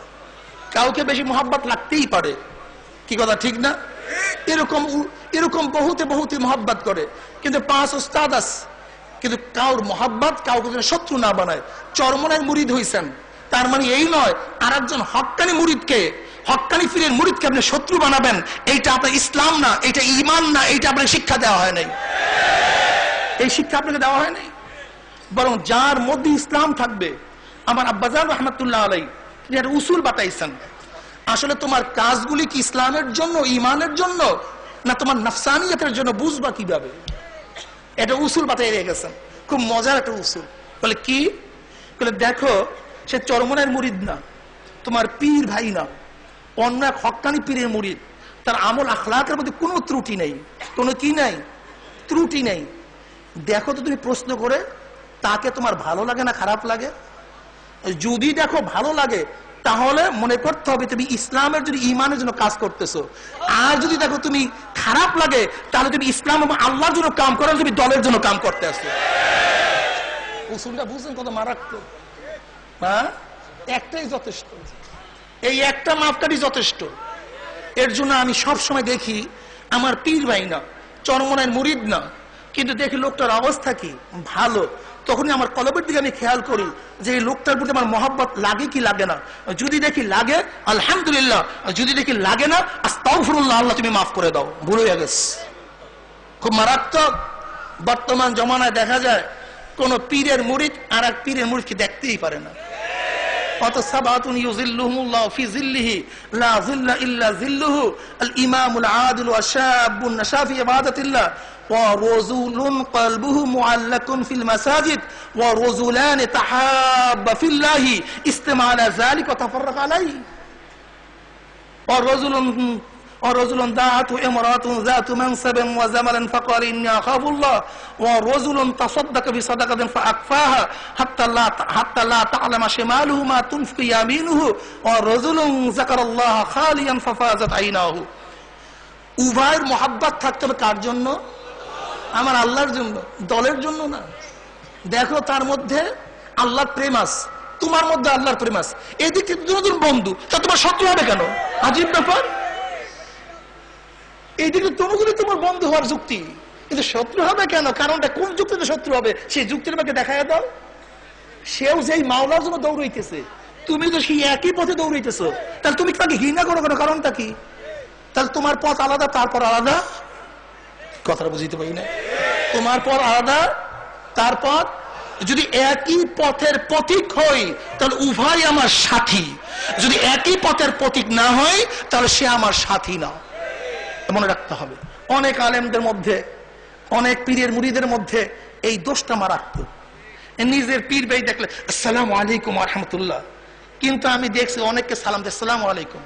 কাউকে বেশি মহাব্বত লাগতেই পারে, কি কথা ঠিক না? এরকম বহুতে মহাব্বত করে, কিন্তু 5 উস্তাদ আছে, কিন্তু কাউর মহাব্বত কাউকে যেন শত্রু না বানায়। চরমনের মুরিদ হইছেন, তার মানে এই নয় আর একজন হক্কানি মুরিদকে, হক্কানি পীরের মুরিদকে আপনি শত্রু বানাবেন, এইটা আপনার ইসলাম না, এটা ঈমান না, এইটা আপনাকে শিক্ষা দেওয়া হয় নাই, এই শিক্ষা আপনাকে দেওয়া হয় নাই। বরং যার মধ্যে ইসলাম থাকবে, আমার আব্বাজান রহমাতুল্লাহ আলাইহি তিনি একটা উসুল বাতাইছেন, আসলে তোমার কাজগুলি কি ইসলামের জন্য, ঈমানের জন্য, না তোমার নফসানিয়তের জন্য, বুঝবা কিভাবে? এটা উসুল বাতাই রেখে গেছেন, খুব মজার একটা উসুল। বলে কি? বলে দেখো, সে চরমনের মুরিদ না, তোমার পীর ভাই না, অন্য এক হক্কানি পীরের মুরিদ, তার আমল আখলাকের মধ্যে কোনো ত্রুটি নেই, কোনো কি নাই, ত্রুটি নেই, দেখো তো তুমি প্রশ্ন করে তাকে তোমার ভালো লাগে না খারাপ লাগে? যদি দেখো ভালো লাগে তাহলে মনে করতে হবে তুমি ইসলামের জন্য, ইমানের জন্য কাজ করতেছো। আর যদি দেখো তুমি খারাপ লাগে তাহলে তুমি ইসলাম এবং আল্লাহর জন্য কাম করো, তুমি দলের জন্য কাম করতে আসো। উসুলটা বুঝছেন কত মারাত্মক? হ্যাঁ, একটাই যথেষ্ট, এই একটা মাপকাঠি যথেষ্ট। এর জন্য আমি সব সময় দেখি আমার পীর ভাই না, চরমনায়ের মুরিদ না, কিন্তু দেখি লোকটার অবস্থা কি ভালো, তখনই আমার কলবের দিকে আমি খেয়াল করি যে এই লোকটার প্রতি আমার মহব্বত লাগে কি লাগে না। যদি দেখি লাগে আলহামদুলিল্লাহ, যদি দেখি লাগে না আস্তাগফিরুল্লাহ, আল্লাহ তুমি মাফ করে দাও, ভুল হয়ে গেছে। খুব মারাত্মক। বর্তমান জমানায় দেখা যায় কোন পীরের মুরিদ আর এক পীরের মুরিদকে দেখতেই পারে না। অত সাবাতুন ইউযিল্লুহুমুল্লাহু ফি যিল্লিহি লা যিল্লা ইল্লা যিল্লুহু আল ইমামুল আদিল ওয়া শাবুন নাশা ফি ইবাদাতিল্লাহ ওয়া রাজুলুন কলবুহু মুআল্লাকুন ফিল মাসাজিদ ওয়া রাজুলান তাহাব্বা ফিল্লাহি ইসতামা আলা যালিকা ওয়া তাফাররাকা আলাইহি ওয়া রাজুলুন দাআতু ইমরাতুন যাতু মানসাবিন ওয়া জামালান ফাকাল ইন্নী আখাফুল্লাহ ওয়া রাজুলুন তাসাদদাকা বিসাদাকাতিন ফাআকফাহা হাত্তা লা তা'লামা শিমালুহু মা তুনফিকু ইয়ামিনুহু ওয়া রাজুলুন যাকারাল্লাহ খালিয়ান ফাফাজাত আইনাহু। উভয়ের মহব্বত থাকতে হবে কার জন্য? আমার আল্লাহর জন্য, দলের জন্য না। দেখো তার মধ্যে আল্লাহর প্রেম আছে, তোমার মধ্যে আল্লাহর প্রেম আছে, এদিক থেকে দুজন বন্ধু, তা তোমার শত্রু হবে কেন? আজীব ব্যাপার। এইদিকে তোমাগুলি তোমার বন্ধু হওয়ার যুক্তি, কিন্তু শত্রু হবে কেন? কারণটা কোন যুক্তিতে শত্রু হবে সেই যুক্তির আমাকে দেখায় দাও। সেও যেই মাওলার জন্য দৌড়াইতেছে, তুমি তো সেই একই পথে দৌড়াইতেছো, তাহলে তুমি তাকে ঘৃণা করো কেন? কারণটা কি? তাহলে তোমার পথ আলাদা, তারপর আলাদা। কথাটা বুঝতে পারি না? তোমার পথ আলাদা, তারপর যদি একই পথের পথিক হই তাহলে উভয় আমার সাথী, যদি একই পথের পথিক না হয় তাহলে সে আমার সাথী না। মনে রাখতে হবে। অনেক আলেমদের মধ্যে, অনেক পীরের মুরিদের মধ্যে এই দোষটা মারাত্মক। নিজের পীর ভাই দেখলে আসসালামু আলাইকুম ওয়া রাহমাতুল্লাহ, কিন্তু আমি দেখছি অনেককে সালাম দেয় আসসালামু আলাইকুম,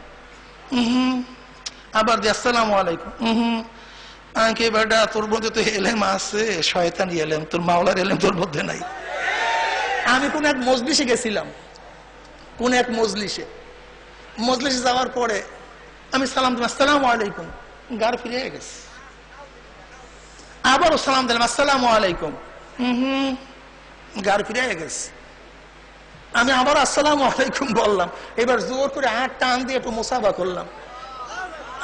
আবার দিয়ে আসসালামু আলাইকুম, আঙ্কে বেটা তোর মধ্যে তো এলেম আছে, শয়তানি এলেম, তোর মাওলার এলেম তোর মধ্যে নাই। আমি কোন এক মজলিসে গেছিলাম, কোন এক মজলিসে যাওয়ার পরে আমি সালাম দিলাম আসসালামু আলাইকুম, গার ফিরে গেছে। আবারও সালাম দিলাম আসসালামু আলাইকুম, গার ফিরে গেছে। আমি আবার আসসালামু আলাইকুম বললাম, এবার জোর করে হাত টান দিয়ে একটু মুসাফা করলাম।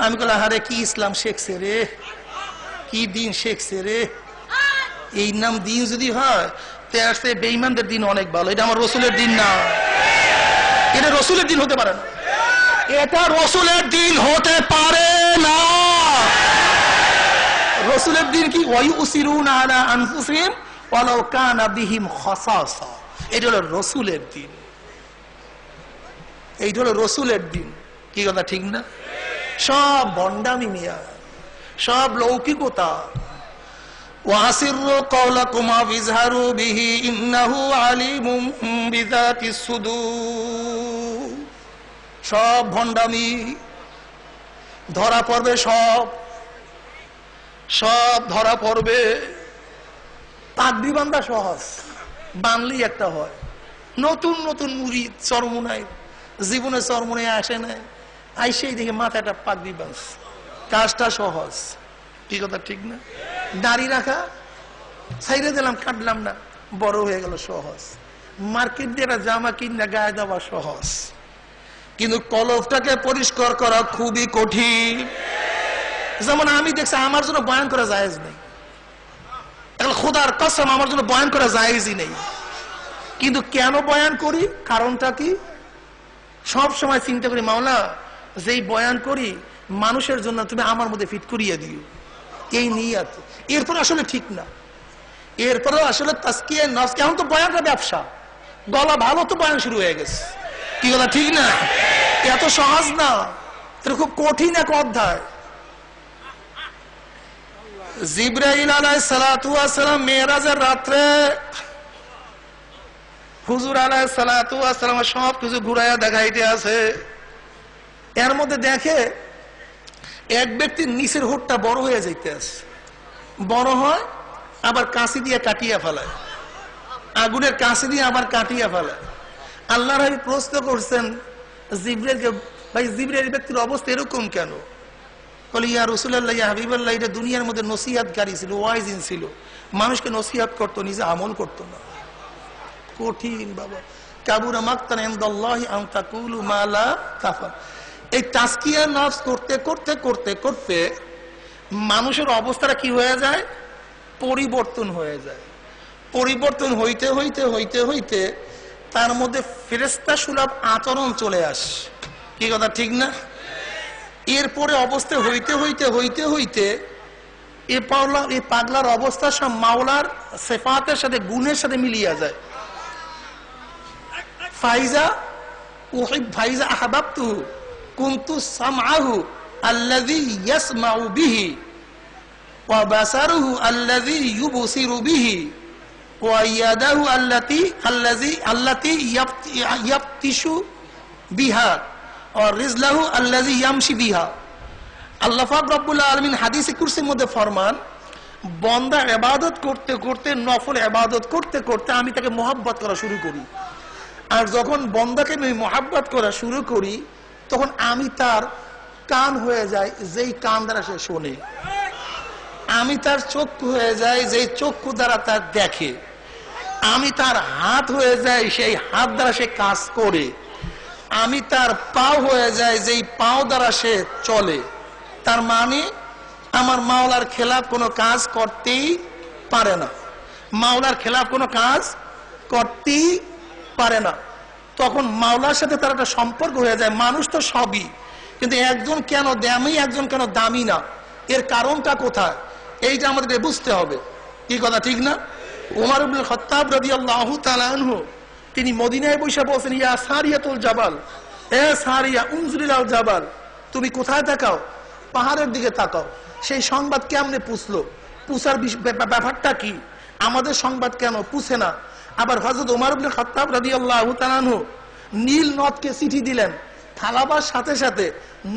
আমি বললাম আরে কি ইসলাম শেখছে রে, কি দিন শেখছে রে। এই নাম দিন যদি হয় তাহলে বেঈমানদের দিন অনেক ভালো। এটা আমার রসুলের দিন না, এটা রসুলের দিন হতে পারে না, এটা রসুলের দিন হতে পারে না। রসুলের দিন কি? ওয়ায়ুসিরুনা আলা আনফুসিহিম ওয়ালাউ কানা বিহিম খাসাসা। এটা হলো রসুলের দিন, এইটা হলো রসুলের দিন। কি কথা ঠিক না? সব ভণ্ডামি মিয়া, সব লৌকিকতা। ওয়াসিরু কওলাকুম আযহারু বিহি ইন্নাহু আলিমুম বিযাতিস সুদূর। সব ভণ্ডামি ধরা পড়বে, সব ধরা পড়বে। পাগড়ি বান্ধা সহজ, বানলি একটা হয়। নতুন নতুন মুরিদ চরমুনায়, জীবনে চরমুনায় আসে না, আইসেই দেখে মাথাটা পাগড়ি বাঁধ, কাজটা সহজ। কি কথা ঠিক না? দাড়ি রাখা ছাইরে দিলাম, কাটলাম না, বড় হয়ে গেল, সহজ। মার্কেট দিয়ে একটা জামা কিনা গায়ে দেওয়া সহজ, কিন্তু কলবটাকে পরিষ্কার করা খুবই কঠিন। যেমন আমি দেখছি আমার জন্য বয়ান করা জায়েজ নেই, খোদার কসম আমার জন্য বয়ান করা জায়েজই নেই, কিন্তু কেন বয়ান করি? কারণটা কি? সব সময় চিন্তা করি মাওলা যেই বয়ান করি মানুষের জন্য তুমি আমার মধ্যে ফিট করিয়ে দিও, এই নিয়ত। এরপর আসলে ঠিক না, এরপরে আসলে তাজকিয়া নফস। এখন তো বয়ানটা ব্যবসা, গলা ভালো তো বয়ান শুরু হয়ে গেছে। কি কথা ঠিক না? এত সহজ না, এটা খুব কঠিন এক অধ্যায়। জিবরাইল আলাইহিস সালাতু ওয়াস সালাম মেরাজের রাত্রে হুজুর আলাইহিস সালাতু ওয়াস সালাম সব কিছু ঘুরাইয়া দেখাইতে আছে। এর মধ্যে দেখে এক ব্যক্তির নিচের হোঁটটা বড় হয়ে যাইতে আছে, বড় হয় আবার কাঁচি দিয়ে কাটিয়ে ফেলায়, আগুনের কাঁচি দিয়ে আবার কাটিয়ে ফেলায়। আল্লাহ নবী প্রশ্ন করছেন জিবরাইলকে, ভাই জিবরাইল ব্যক্তির অবস্থা এরকম কেন? বলে ইয়া রাসূলুল্লাহ, ইয়া হাবিবাল্লাহ, এটা দুনিয়ার মধ্যে নসিহতকারী ছিল, ওয়াইজিন ছিল, মানুষকে নসিহত করতো, নিজে আমল করতো না। কঠিন বাবা। কাবুরা মাকতান ইনদাল্লাহি আন তাকুলু মা লা তাফআল। এই তাজকিয়া নফস করতে করতে করতে করতে মানুষের অবস্থাটা কি হয়ে যায়? পরিবর্তন হয়ে যায়। পরিবর্তন হইতে হইতে হইতে হইতে তার মধ্যে ফেরেশতা সুলভ আচরণ চলে আসে। কি কথা ঠিক না? এরপরে অবস্থা হইতে হইতে হইতে হইতে এই পাগলার অবস্থা সব মাওলার সিফাতের সাথে, গুণের সাথে মিলিয়ে যায়। ফাইজা আহবাবতুহু কুনতু সামআহু আল্লাযী ইয়াসমাউ বিহি ওয়া বাসারুহু আল্লাযী ইউবসিরু বিহি ওয়া ইয়াদাহু আল্লাতী ইয়াবতিশু বিহা ওয়া রিজলাহু আল্লাযী ইয়ামশি বিহা। আল্লাহ পাক রব্বুল আলামিন হাদিসে কুরসির মধ্যে ফরমান, বান্দা ইবাদত করতে করতে, নফল ইবাদত করতে করতে আমি তাকে মহব্বত করা শুরু করি। আর যখন বান্দাকে আমি মহব্বত করা শুরু করি, তখন আমি তার কান হয়ে যাই, যেই কান দ্বারা সে শোনে। আমি তার চক্ষু হয়ে যাই, যেই চক্ষু দ্বারা তার দেখে। আমি তার হাত হয়ে যাই, সেই হাত দ্বারা সে কাজ করে। আমি তার পাও হয়ে যাই, যেই পাও দ্বারা সে চলে। তার মানে আমার মাওলার খেলাফ কোনো কাজ করতেই পারে না, মাওলার খেলাফ কোনো কাজ করতেই পারে না। তখন মাওলার সাথে তার একটা সম্পর্ক হয়ে যায়। মানুষ তো সবই, কিন্তু একজন কেন দামি, একজন কেন দামি না, এর কারণটা কোথায়, এইটা আমাদের বুঝতে হবে। কি কথা ঠিক না? ওমর ইবনে খাত্তাব রাদিয়াল্লাহু তাআলা আনহু তিনি মদিনায় বসে বলছেন, ইয়া সারিয়াতুল জাবাল, এ সারিয়া উনজুরিলাল জাবাল, তুমি কোথায় তাকাও? পাহাড়ের দিকে তাকাও। সেই সংবাদ কেমনে পুছলো? পুছার ব্যাপারটা কি? আমাদের সংবাদ কেন পুছে না? আবার হযরত ওমর ইবনে খাত্তাব রাদিয়াল্লাহু তাআলা আনহু নীল নদকে চিঠি দিলেন, থালাবার সাথে সাথে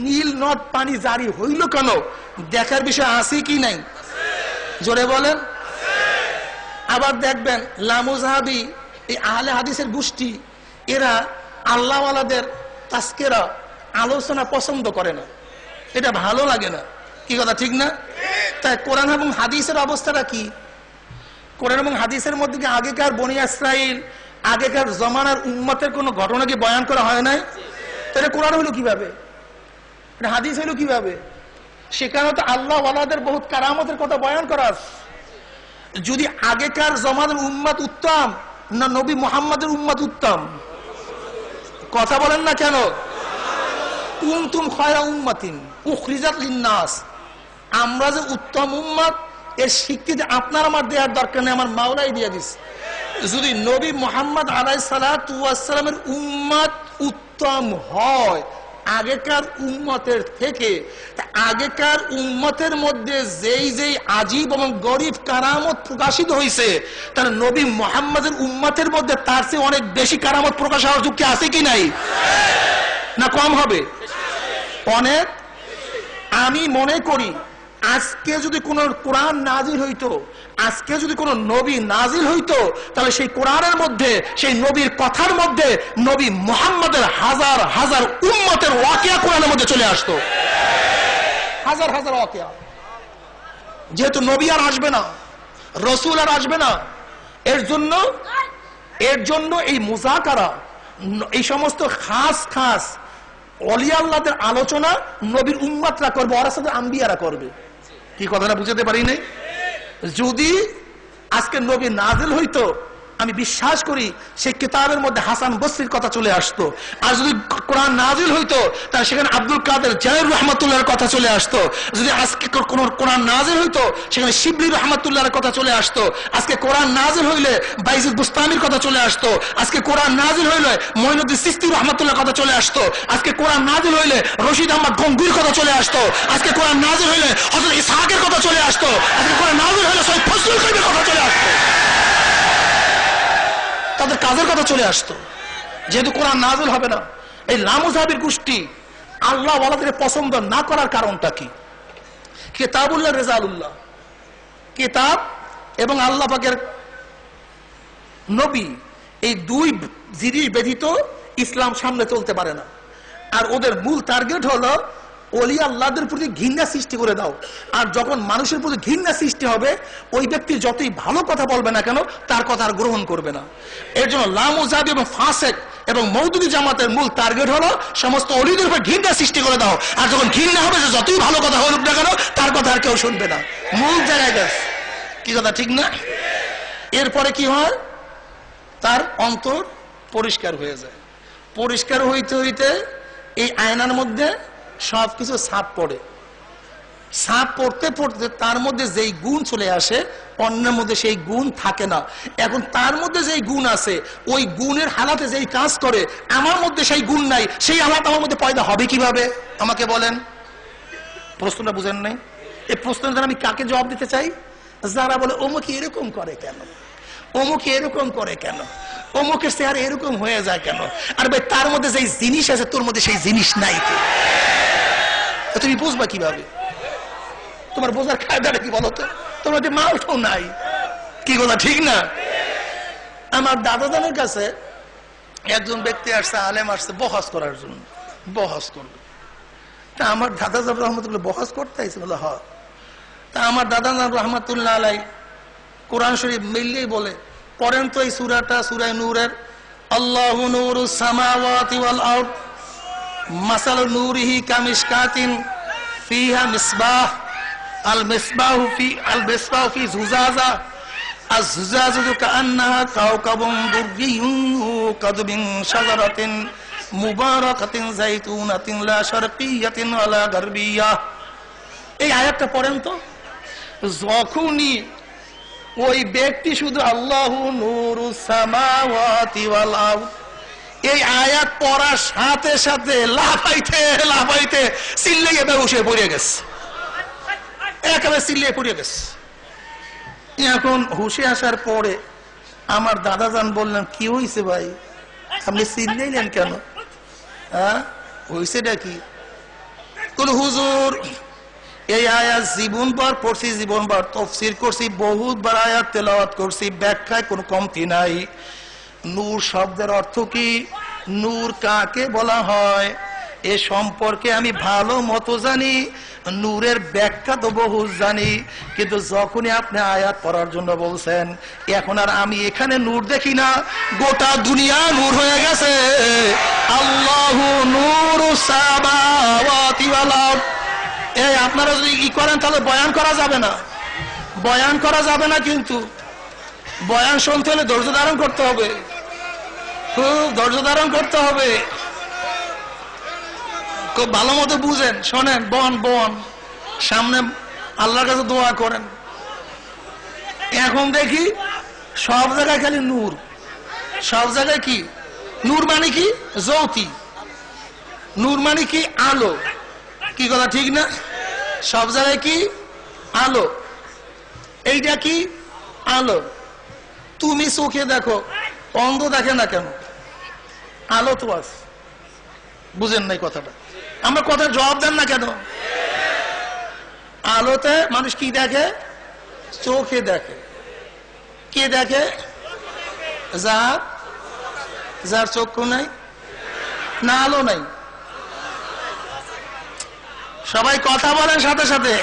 নীল নদ পানি জারি হইল কেন? দেখার বিষয় আছে কি নাই? জোরে বলেন। আবার দেখবেন লামুজাহাবি, এই আহলে হাদিসের গোষ্ঠী, এরা আল্লাহওয়ালাদের তাজকিরা আলোচনা পছন্দ করে না, এটা ভালো লাগে না। কি কথা ঠিক না? তাই কোরআন এবং হাদিসের অবস্থাটা কি? কোরআন এবং হাদিসের মধ্যে কি আগেকার বনি ইসরাইল, আগেকার জমানার উম্মতের কোন ঘটনা কি বয়ান করা হয় নাই? তাহলে কোরআন হইলো কিভাবে? হাদিস হইলো কিভাবে? সেখানে তো আল্লাহ ওয়ালাদের বহুত কারামতের কথা বয়ান করা আছে। যদি আগেকার জমানার উম্মত উত্তম না নবী মুহাম্মদের উম্মত উত্তম? কথা বলেন না কেন? কুনতুম খায়রা উম্মাতিন উখরিজাত লিন-নাস, আমরা যে উত্তম উম্মত, এর স্বীকৃতি আপনার আমার দেওয়ার দরকার নেই, আমার মাওলাই দিয়ে দিচ্ছে। যদি নবী মুহাম্মদ আলাইহিস সালাতু ওয়াস সালামের উম্মত উত্তম হয় আগেকার উম্মতের থেকে, আগেকার উম্মতের মধ্যে যেই যেই আজীব এবং গরিব কারামত প্রকাশিত হয়েছে, তার নবী মুহাম্মদের উম্মতের মধ্যে তার চেয়ে অনেক বেশি কারামত প্রকাশ হওয়ার যুক্তি আছে কি নাই? না কম হবে? অনেক। আমি মনে করি আজকে যদি কোন কোরআন নাজিল হইতো, আজকে যদি কোন নবী নাজিল হইতো, তাহলে সেই কোরআনের মধ্যে, সেই নবীর কথার মধ্যে নবী মুহাম্মদের হাজার হাজার উম্মতের ওয়াকিয়া কোরআনের মধ্যে চলে আসতো। হাজার হাজার ওয়াকিয়া। যেহেতু নবী আর আসবে না, রসুল আর আসবে না, এর জন্য এই মুযাকারা, এই সমস্ত খাস খাস ওলিয়া আল্লাহদের আলোচনা নবীর উম্মতরা করবে, ওরা সাথে আম্বিয়ারা করবে। কি কথাটা বুঝাতে পারি নাই? যদি আজকে নবী নাজিল হইতো, আমি বিশ্বাস করি সেই কিতাবের মধ্যে হাসান বসরির কথা চলে আসতো। আর যদি কোরআন নাজিল হইতো, তাহলে সেখানে আব্দুল কাদের জাইর রহমাতুল্লাহর কথা চলে আসতো। যদি আজকে কোন কোরআন নাজিল হইতো, সেখানে শিবলি রহমাতুল্লাহর কথা চলে আসতো। আজকে কোরআন নাজিল হইলে বাইজিদ বুস্তামির কথা চলে আসতো। আজকে কোরআন নাজিল হইলে মঈনুদ্দিন চিশতি রহমাতুল্লাহর কথা চলে আসতো। আজকে কোরআন নাজিল হইলে রশিদ আহমদ গঙ্গুর কথা চলে আসতো। আজকে কোরআন নাজিল হইলে হযরত ইসহাকের কথা চলে আসতো। আজকে কোরআন নাজিল হইলে সৈয়দ ফজলুল করিমের কথা চলে আসতো, তাদের কাজের কথা চলে আসতো। যেহেতু কোরআন নাজিল হবে না, এই লামুজাহাবির গোষ্ঠী আল্লাহ ওয়ালাদের পছন্দ না করার কারণটা কি? কিতাবুল্লাহ রেজালুল্লাহ, কিতাব এবং আল্লাহ পাকের নবী, এই দুই জিনিস ব্যতীত ইসলাম সামনে চলতে পারে না। আর ওদের মূল টার্গেট হলো ওলি আল্লাহদের প্রতি ঘৃণা সৃষ্টি করে দাও। আর যখন মানুষের প্রতি ঘৃণা সৃষ্টি হবে, ওই ব্যক্তি যতই ভালো কথা বলবে না কেন, তার কথা আর গ্রহণ করবে না। এর জন্য লামুজাবি এবং ফাসেক এবং মওদুদি জামাতের মূল টার্গেট হলো সমস্ত ওলিদের উপর ঘৃণা সৃষ্টি করে দাও। আর যখন ঘৃণা হবে, যে যতই ভালো কথা বলুক না কেন, তার কথা আর কেউ শুনবে না। মূল জায়গায় গেছে। কি কথা ঠিক না? এরপরে কি হয়, তার অন্তর পরিষ্কার হয়ে যায়। পরিষ্কার হইতে হইতে এই আয়নার মধ্যে সবকিছু ছাপ পড়ে। ছাপ পড়তে পড়তে তার মধ্যে যেই গুণ চলে আসে, অন্যের মধ্যে সেই গুণ থাকে না। এখন তার মধ্যে যেই গুণ আছে, ওই গুণের হালাতে যেই কাজ করে, আমার মধ্যে সেই গুণ নাই, সেই হালাত আমার মধ্যে পয়দা হবে কিভাবে? আমাকে বলেন। প্রশ্নটা বুঝেন নাই? এই প্রশ্নটা আমি কাকে জবাব দিতে চাই? যারা বলে অমুক এরকম করে কেন, অমুক এরকম করে কেন, অমুকের চেহারা এরকম হয়ে যায় কেন? আর ভাই, তার মধ্যে যেই জিনিস আছে, তোর মধ্যে সেই জিনিস নাই। তুমি বুঝবা কিভাবে? তোমার বোঝার কায়দাটা কি বলো তো? তোমার মধ্যে মালটাও নাই। কি কথা ঠিক না? আমার দাদাদানের কাছে একজন ব্যক্তি আসছে, আলেম আসছে বহস করার জন্য, বহস করবে। তা আমার দাদা জাব রহমতুল্লাহ বহস করতে আইছে, বলে হ। তা আমার দাদা জাব রহমতুল্লাহ আলাই কোরআন শরীফ মিললেই বলে, পড়েন তো এই সূরাটা, সূরা নূরের, আল্লাহু নূরুস সামাওয়াতি ওয়াল আরদ মাসালু নূরিহি কামিশকাতিন ফিহা মিসবাহ আল মিসবাহু ফি জুজাজা আয-জুজাজু কাআন্নাহা কাওকাবুন দুররিয়্যুন ইউকাদু মিন শাজারাতিন মুবারাকাতিন যাইতুনাতিন লা শারকিয়্যাতিন ওয়ালা গারবিয়্যা। এই আয়াতটা পড়েন তো। যখনই ওই ব্যক্তি শুধু আল্লাহু নূরুস সামাওয়াতি ওয়াল আরদ এই আয়াত পড়ার সাথে সাথে লাফাইতে লাফাইতে চিল্লাইয়ে বেহুশ হয়ে পড়ে গেছে, একেবারে চিল্লিয়ে পড়ে গেছে। এখন হুশে আসার পরে আমার দাদাজান বললেন, কি হয়েছে ভাই, আপনি চিল্লাইলেন কেন? হ্যাঁ, হয়েছেটা কি? হুজুর, এই আয়াত জীবনবার পড়ছি, জীবনবার তাফসীর করছি, বহুতবার আয়াত তেলাওয়াত করছি, ব্যাখ্যায় কোনো কমতি নাই। নূর শব্দের অর্থ কি, নূর কাকে বলা হয় এ সম্পর্কে আমি ভালো মতো জানি, নূরের ব্যাখ্যা তো বহু জানি, কিন্তু যখনই আপনি আয়াত পড়ার জন্য বলছেন, এখন আর আমি এখানে নূর দেখি না, গোটা দুনিয়া নূর হয়ে গেছে। আল্লাহু নূরুস সামাওয়াতি ওয়াল আরদ। এই আপনারা যদি ই করেন তাহলে বয়ান করা যাবে না, বয়ান করা যাবে না। কিন্তু বয়ান শুনতে হলে ধৈর্য ধারণ করতে হবে, খুব ধৈর্য ধারণ করতে হবে। খুব ভালো মতো বুঝেন, শোনেন, বন সামনে আল্লাহর কাছে দোয়া করেন। এখন দেখি সব জায়গায় খালি নূর, সব জায়গায় কি নূর মানে কি জ্যোতি, নূর মানে কি আলো। কি কথা ঠিক না? সব জায়গায় কি আলো, এইটা কি আলো। তুমি চোখে দেখো, অন্ধ দেখে না কেন? আলো তো আছে। বুঝেন নাই কথাটা? আমরা কথা জবাব দেন না কেন? আলোতে মানুষ কি দেখে? চোখে দেখে। কে দেখে? যার চক্ষু নাই, না আলো নাই। সবাই কথা বলেন সাথে সাথে।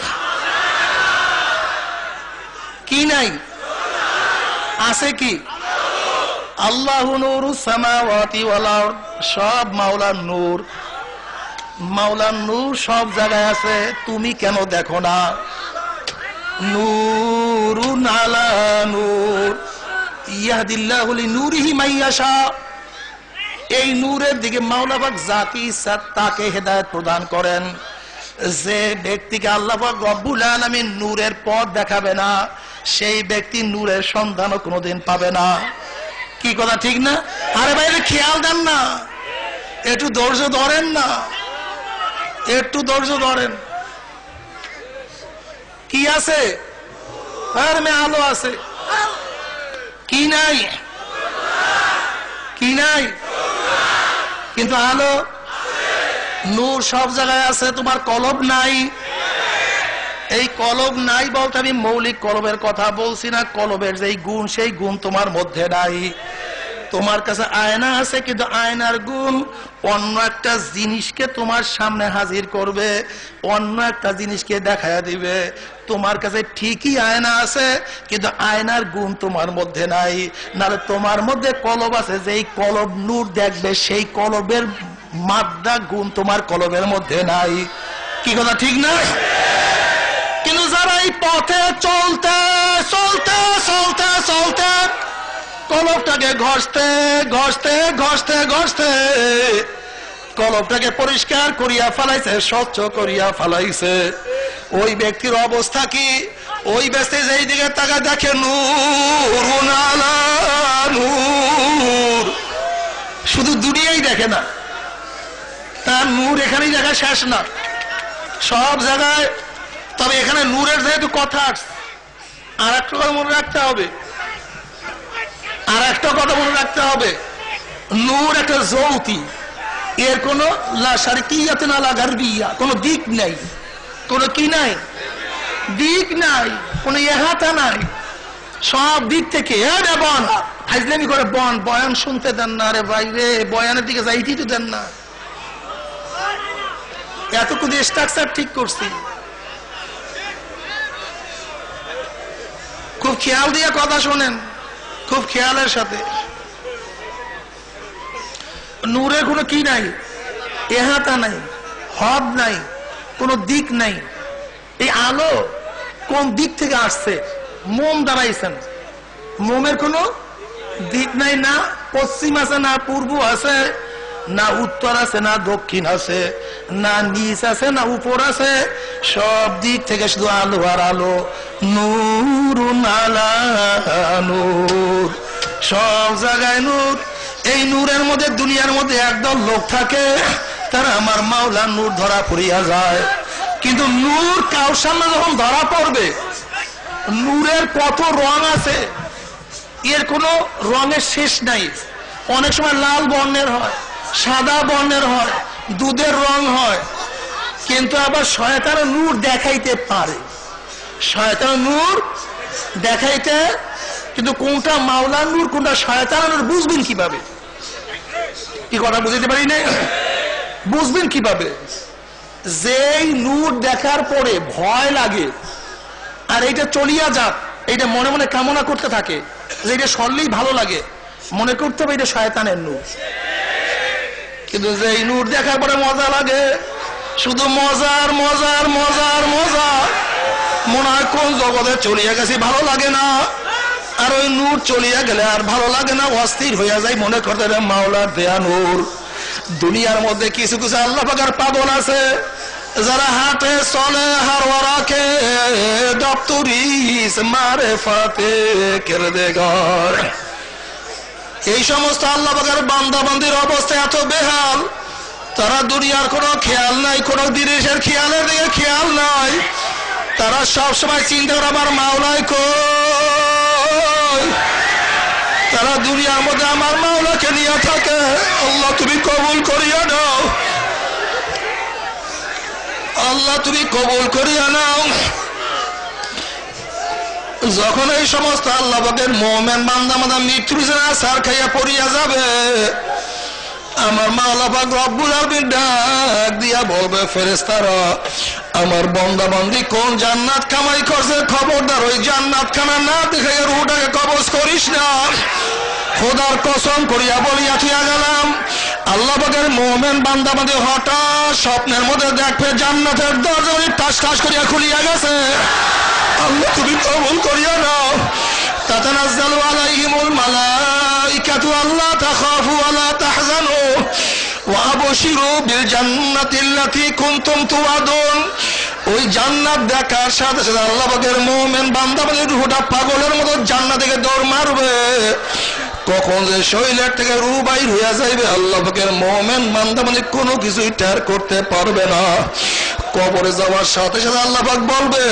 কি নাই? আছে কি? আল্লাহু নূরুস সামাওয়াতি ওয়াল আরদ। সব মাওলার নূর, মাওলার নূর সব জায়গায় আছে, তুমি কেন দেখো না? নূরুন আলা নূর ইয়াহদিল্লাহু লিনূরিহি মাইয়াশা। এই নূরের দিকে মাওলা পাক যাকে ইচ্ছা তাকে হেদায়েত প্রদান করেন। যে ব্যক্তিকে আল্লাহ পাক রব্বুল আলামিন নূরের পথ দেখাবে না, সেই ব্যক্তি নূরের সন্ধানও কোনোদিন পাবে না। কি কথা ঠিক না? আরে ভাই, খেয়াল দেন না, একটু ধৈর্য ধরেন না, একটু ধৈর্য ধরেন। কি আছে? আলো আছে। কি নাই? কি নাই? কিন্তু আলো নূর সব জায়গায় আছে। তোমার কলব নাই, এই কলব নাই বলতে আমি মৌলিক কলবের কথা বলছি না, কলবের যেই গুণ সেই গুণ তোমার মধ্যে নাই। তোমার কাছে আয়না আছে, কিন্তু আয়নার গুণ অন্য একটা জিনিসকে তোমার সামনে হাজির করবে, অন্য একটা জিনিসকে দেখায়া দিবে। তোমার কাছে ঠিকই আয়না আছে, কিন্তু আয়নার গুণ তোমার মধ্যে নাই। নাহলে তোমার মধ্যে কলব আছে, যেই কলব নূর দেখবে সেই কলবের মাদ্দা গুণ তোমার কলবের মধ্যে নাই। কি কথা ঠিক না? কিন্তু যারা এই পথে চলতে চলতে চলতে চলতে কলবটাকে ঘষতে ঘষতে ঘষতে ঘষতে কলবটাকে পরিষ্কার করিয়া ফেলাইছে, স্বচ্ছ করিয়া ফেলাইছে, ওই ব্যক্তির অবস্থা কি? ওই ব্যক্তি যেই দিকে তাকা দেখে নূর আলা নূর, শুধু দুনিয়াই দেখে না, তার নূর এখানেই দেখা শেষ না, সব জায়গায়। তবে এখানে নূরের যেহেতু কথা আসছে, আর একটা কথা মনে রাখতে হবে, আর একটা কথা মনে রাখতে হবে, নূর একটা যৌতি, এর কোনো লা শারকিয়াত না লা গারবিয়া, কোনো দিক নাই, কোনো কি নাই, দিক নাই, কোনো ইহাতা নাই, সব দিক থেকে। বন ফাইজলামি করে বন, বয়ান শুনতে দেন না রে ভাই রে, বয়ানের দিকে যাইতেই তো দেন না। এতক্ষণ স্ট্রাকচার ঠিক করছি, খুব খেয়াল দিয়ে কথা শোনেন, খুব খেয়ালের সাথে। নূরের কোনো কি নাই, এহাতা নাই, হদ নাই, কোনো দিক নাই। এই আলো কোন দিক থেকে আসছে? মোম দাঁড়াইছেন, মোমের কোনো দিক নাই, না পশ্চিম আছে, না পূর্ব আছে, না উত্তর আছে, না দক্ষিণ আছে, না নিচ আছে, না উপর আছে, সব দিক থেকে শুধু আলো আর আলো। নূর আলা নূর, সব জায়গায় নূর। এই নূরের মধ্যে দুনিয়ার মধ্যে একদল লোক থাকে, তারা আমার মাওলার নূর ধরা পড়িয়া যায়। কিন্তু নূর কার সামনে যখন ধরা পড়বে, নূরের কত রং আছে, এর কোনো রঙের শেষ নাই। অনেক সময় লাল বর্ণের হয়, সাদা বর্ণের হয়, দুধের রং হয়। কিন্তু আবার শয়তানের নূর দেখাইতে পারে, শয়তানের নূর দেখাইতে, কিন্তু কোনটা মাওলার নূর কোনটা শয়তানের নূর বুঝবেন কিভাবে? কি কথা বুঝতে পারি না? বুঝবেন কিভাবে? যেই নূর দেখার পরে ভয় লাগে আর এইটা চলিয়া যাক, এইটা মনে মনে কামনা করতে থাকে যে এটা সরলেই ভালো লাগে, মনে করতে হবে এটা শয়তানের নূর। কিন্তু যেই নূর দেখার পরে মজা লাগে, শুধু মজার মজার মজার মজা, মনে হয় কোন জগতে চলিয়া গেছি, ভালো লাগে না। আর ওই নূর চলিয়া গেলে আর ভালো লাগে না, অস্থির হইয়া যায়, মনে করতে মাওলার দেয়া নূর। দুনিয়ার মধ্যে কিছু কিছু আল্লাহ পাকের পাগল আছে, যারা হাটে চলে হারওয়া রাখে, দপ্তরিস মারে ফাতে কেড়ে দে ঘর। এই সমস্ত আল্লাহ পাকের বান্দা বান্দির অবস্থা এত বেহাল, তারা দুনিয়ার কোনো খেয়াল নাই, কোনো জিনিসের খেয়ালের দিকে খেয়াল নাই। তারা সব সময় চিন্তা করে আমার মাওলাই কই, তারা দুনিয়ার মধ্যে আমার মাওলাকে নিয়ে থাকে। আল্লাহ তুমি কবুল করিয়া নাও, আল্লাহ তুমি কবুল করিয়া নাও। যখন এই সমস্ত আল্লাহ পাকের মুমিন বান্দা বান্দা মৃত্যুর আছাড় খাইয়া পড়িয়া যাবে, আমার মাওলা পাক রব্বুল আলামিন ডাক দিয়া বলবে, ফেরেশতারা আমার বান্দা বান্দি কোন জান্নাত কামাই করছে, খবরদার ওই জান্নাত খানা না দেখে রূহটাকে কবজ করিস না। খোদার কসম করিয়া বলিয়া থিয়া গেলাম, আল্লাহ পাকের মুমিন বান্দা বান্দি হঠাৎ স্বপ্নের মধ্যে দেখবে জান্নাতের দরজা ঠাস ঠাস করিয়া খুলিয়া গেছে। আল্লাহ তুমি কবুল করিয়া নাও। তাতানাজ্জালু আলাইহিমুল মালাইকাতু আল্লা তাখাফু ওয়া লা তাহজানু ওয়া আবশিরু বিল জান্নাতিল্লাতী কুনতুম তুআদুন। ওই জান্নাত দেখার সাথে সাথে আল্লাহ পাকের মুমিন বান্দা বান্দির রূহটা পাগলের মতো জান্নাত থেকে দৌড় মারবে। কখন যে শরীরের থেকে রূহ বাইর হইয়া যাইবে আল্লাহ পাকের মুমিন বান্দা বান্দি কোনো কিছুই টের করতে পারবে না। কবরে যাওয়ার সাথে সাথে আল্লাহ পাক বলবে,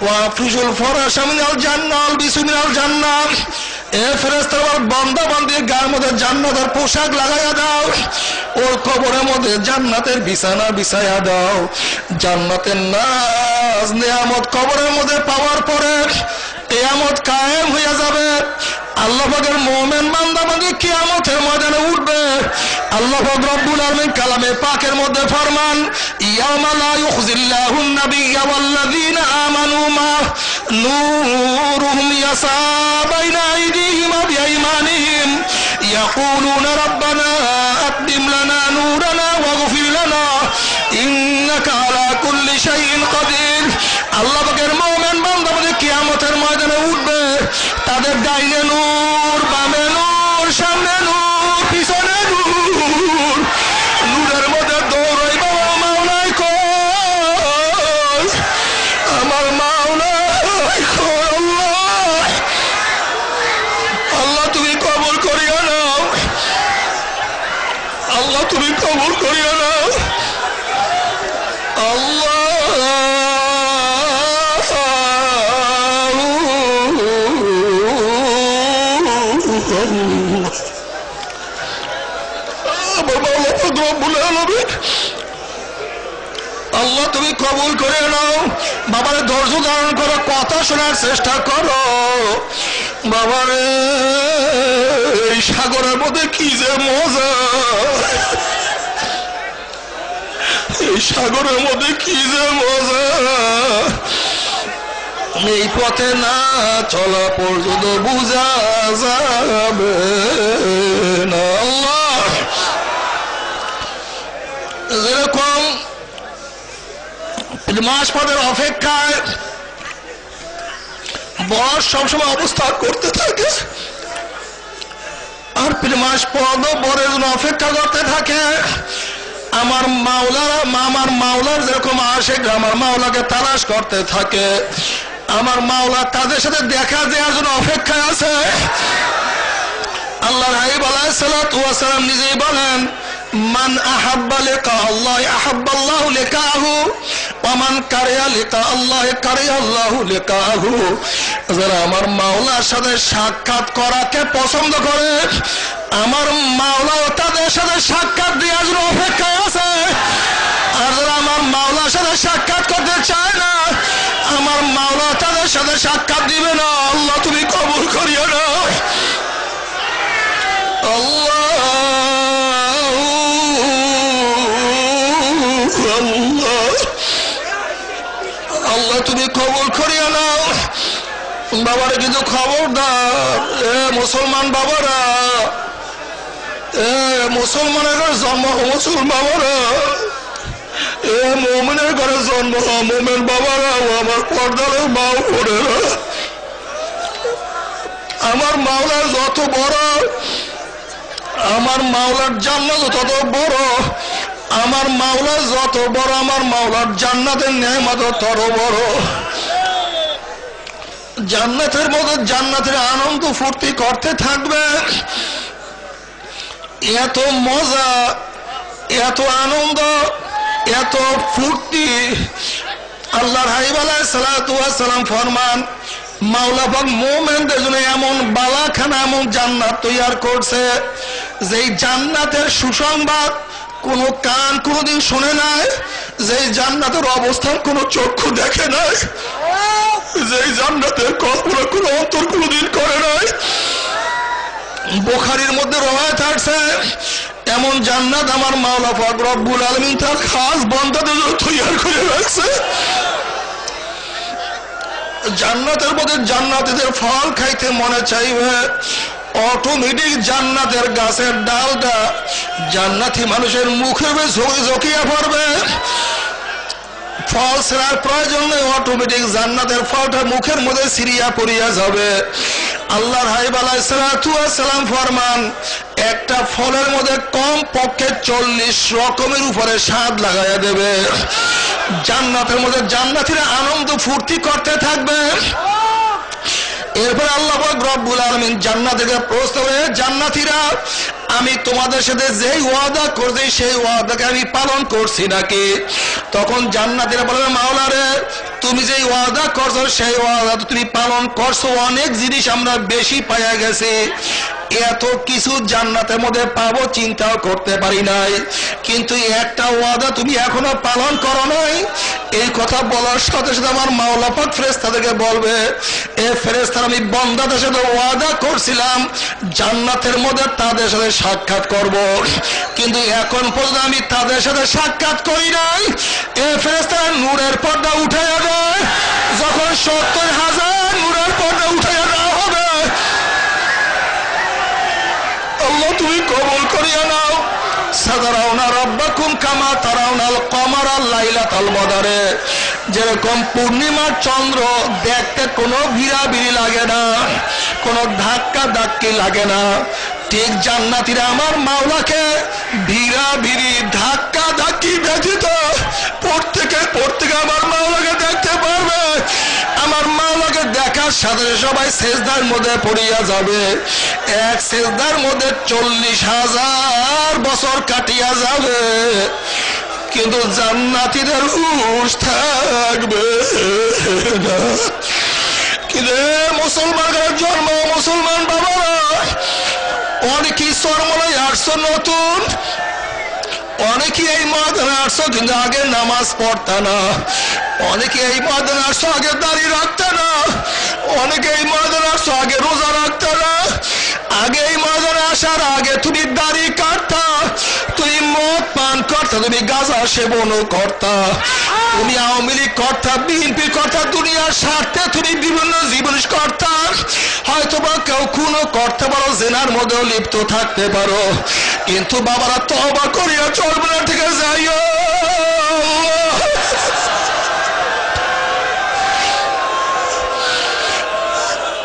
ওয়া ফিজুল ফরাশা মিনাল জান্নাহ বিসমিনাল জান্নাহ, এ ফেরেশতা আমার বান্দা বান্দির গায়ের মধ্যে জান্নাতের পোশাক লাগাইয়া দাও, ওর কবরের মধ্যে জান্নাতের বিছানা বিছাইয়া দাও। জান্নাতের নাজ নিয়ামত কবরের মধ্যে পাওয়ার পরে কিয়ামত কায়েম হইয়া যাবে। আল্লাহ পাকের মুমিন বান্দা বান্দি কিয়ামতের ময়দানে উঠবে। আল্লাহ পাক রব্বুল আলামিন কালামে পাকের মধ্যে ফরমান, ইয়াওমা লা ইউখজিল্লাহুন নাবিয়্যা ওয়াল্লাযীনা আমানু মা নূরুহুম ইয়াসা বাইনা আইদিহিম ওয়া বিআইমানিহিম ইয়াকুলুনা রাব্বানা আতমিম লানা নূরানা ওয়াগফির লানা ইন্নাকা আলা কুল্লি শাইইন কাদির। আল্লাহ পাকের মুমিন বান্দা বান্দি কিয়ামতের ময়দানে উঠবে, তাদের ডাইনে নূর, বামে নূর, সামনে নূর, পিছনে নূর, নূরের মধ্যে দৌড়াই বাবা মাওলাই কই, আমার মাওলাই কই। আল্লাহ আল্লাহ তুমি কবুল করিয়া নাও, আল্লাহ তুমি কবুল করিয়া নাও। আল্লাহ আল্লাহ তুমি কবুল করে নাও। বাবারে ধৈর্য ধারণ করো, কথা শোনার চেষ্টা করো। বাবারে এই সাগরের মধ্যে কি যে মজা, এই সাগরের মধ্যে কি যে মজা, এই পথে না চলা পর্যন্ত বুঝা যাবে না। আল্লাহ যেরকম মাস পদের অপেক্ষায় বস সবসময় অবস্থা করতে থাকে, আর মাস পদ বরের জন্য অপেক্ষা করতে থাকে। আমার মাওলার যেরকম আশিক আমার মাওলাকে তালাশ করতে থাকে, আমার মাওলা তাদের সাথে দেখা দেওয়ার জন্য অপেক্ষায় আছে। আল্লাহর হাবিব আলাইহিস সালাতু ওয়াস সালাম নিজেই বলেন, মান আহাব্বা লিকা আল্লাহ আহাব্বাল্লাহু লিকাহু ওয়া মান কারিহা লিকা আল্লাহ কারিহাল্লাহু লিকাহু। যারা আমার মাওলার সাথে সাক্ষাৎ করাকে পছন্দ করে, আমার মাওলাও তাদের সাথে সাক্ষাৎ দেওয়ার জন্য অপেক্ষায় আছে। আর যারা আমার মাওলার সাথে সাক্ষাৎ করতে চায় না, আমার মাওলা তাদের সাথে সাক্ষাৎ দিবে না। আল্লাহ তুমি কবুল করিও না। আল্লাহ আল্লাহ তুমি কবুল করিও না। বাবারা কিন্তু খবরদার, এ মুসলমান বাবারা, এ মুসলমানের ঘরে জন্ম, মুসলমান বাবারা, এ মুমিনের ঘরে জন্ম, মুমিন বাবারা, আমার পর্দারে মা পড়ে না। আমার মাওলা যত বড়, আমার মাওলার জান্নাত তত বড়। আমার মাওলা যত বড়, আমার মাওলার জান্নাতের নেয়ামত তত বড়। জান্নাতের মধ্যে জান্নাতের আনন্দ ফুর্তি করতে থাকবে। এত মজা, এত আনন্দ, এত ফুর্তি। আল্লাহর হাবিব আলাইহিস সালাতু ওয়াস সালাম ফরমান, মাওলা পাক মুমিনদের জন্য এমন বালাখানা, এমন জান্নাত তৈয়ার করছে, যেই জান্নাতের সুসংবাদ কোন কান কোনদিন শুনে নাই, যেই জান্নাতের অবস্থান কোন চক্ষু দেখে নাই, যেই জান্নাতের কল্পনা কোন অন্তর কোনদিন করে নাই। বুখারীর মধ্যে রওয়ায়াত আছে, এমন জান্নাত আমার মাওলা পাক রব্বুল আলামিন তার খাস বান্দাদের জন্য তৈয়ার করে রাখছে। জান্নাতের মধ্যে জান্নাতীদের ফল খাইতে মনে চাইবে, অটোমেটিক জান্নাতের গাছের ডালটা জান্নাতি মানুষের মুখে ঝকিয়ে পড়বে। ফল ছেড়ার প্রয়োজন নেই, অটোমেটিক জান্নাতের ফলটা মুখের মধ্যে ছিড়িয়া পড়িয়া যাবে। আল্লাহর হাবিব আলাইহিস সালাতু ওয়াস সালাম ফরমান, একটা ফলের মধ্যে কম পক্ষে 40 রকমের উপরে স্বাদ লাগাইয়া দেবে। জান্নাতের মধ্যে জান্নাতীরা আনন্দ ফুর্তি করতে থাকবে। এরপর আল্লাহ পাক রব্বুল আলামিন জান্নাতীদের প্রশ্ন করে, জান্নাতীরা আমি তোমাদের সাথে যেই ওয়াদা করছি সেই ওয়াদাকে আমি পালন করছি নাকি? তখন জান্নাতীরা বলবে, মাওলা রে, তুমি যেই ওয়াদা করছো সেই ওয়াদা তো তুমি পালন করছো, অনেক জিনিস আমরা বেশি পাইয়া গেছি, এত কিছু জান্নাতের মধ্যে পাবো চিন্তাও করতে পারি নাই, কিন্তু একটা ওয়াদা তুমি এখনো পালন করো নাই। এই কথা বলার সাথে সাথে আমার মাওলা পাক ফেরেশতাদেরকে বলবে, এ ফেরেশতারা, আমি বান্দাদের সাথে ওয়াদা করছিলাম জান্নাতের মধ্যে তাদের সাথে সাক্ষাৎ করব, কিন্তু এখন পর্যন্ত আমি তাদের সাথে সাক্ষাৎ করি নাই। এ ফেরেশতারা নূরের পর্দা উঠাইয়া দেয়, যখন 70,000 নূরের পর্দা উঠাইয়া দেওয়া হবে, আল্লাহ তুমি কবুল করিয়া নাও। সাদারাউনা রাব্বাকুম কামা তারাউনাল কমারাল লাইলাতাল বদরে, যেরকম পূর্ণিমার চন্দ্র দেখতে কোনো ভিড়াভিড়ি লাগে না, কোনো ধাক্কা ধাক্কি লাগে না, ঠিক জান্নাতীরা আমার মাওলাকে ভিড়াভিড়ি ধাক্কা ধাক্কি ব্যতীত প্রত্যেকে আমার মাওলাকে দেখতে পারবে। আমার মাওলাকে দেখার সাথে সবাই সেজদার মধ্যে পড়িয়া যাবে, এক সেজদার মধ্যে 40,000 বছর কাটিয়া যাবে, কিন্তু জান্নাতীদের হুঁশ থাকবে না। কিন্তু মুসলমানের জন্ম, মুসলমান বাবারা, অনেকেই চরমলায় আসছো নতুন, অনেকে এই ময়দানে আসছো কিন্তু আগে নামাজ পড়তা না, অনেকে এই ময়দানে আসছো আগে দাঁড়িয়ে রাখতে না, অনেকে এই ময়দানে আসছো আগে রোজা রাখতে না, আগে এই ময়দানে আসার আগে তুমি দাড়ি কাটতা, তুমি মদ পান করতা, তুমি গাঁজা সেবনও করতা, তুমি আওয়ামী লীগ করতা, বিএনপি করতা, দুনিয়ার স্বার্থে তুমি বিভিন্ন জীবন করতা, হয়তো বা কেউ খুনও করতে পারো, জেনার মধ্যেও লিপ্ত থাকতে পারো, কিন্তু বাবারা তওবা করিয়া চলবে না, থেকে যাইও।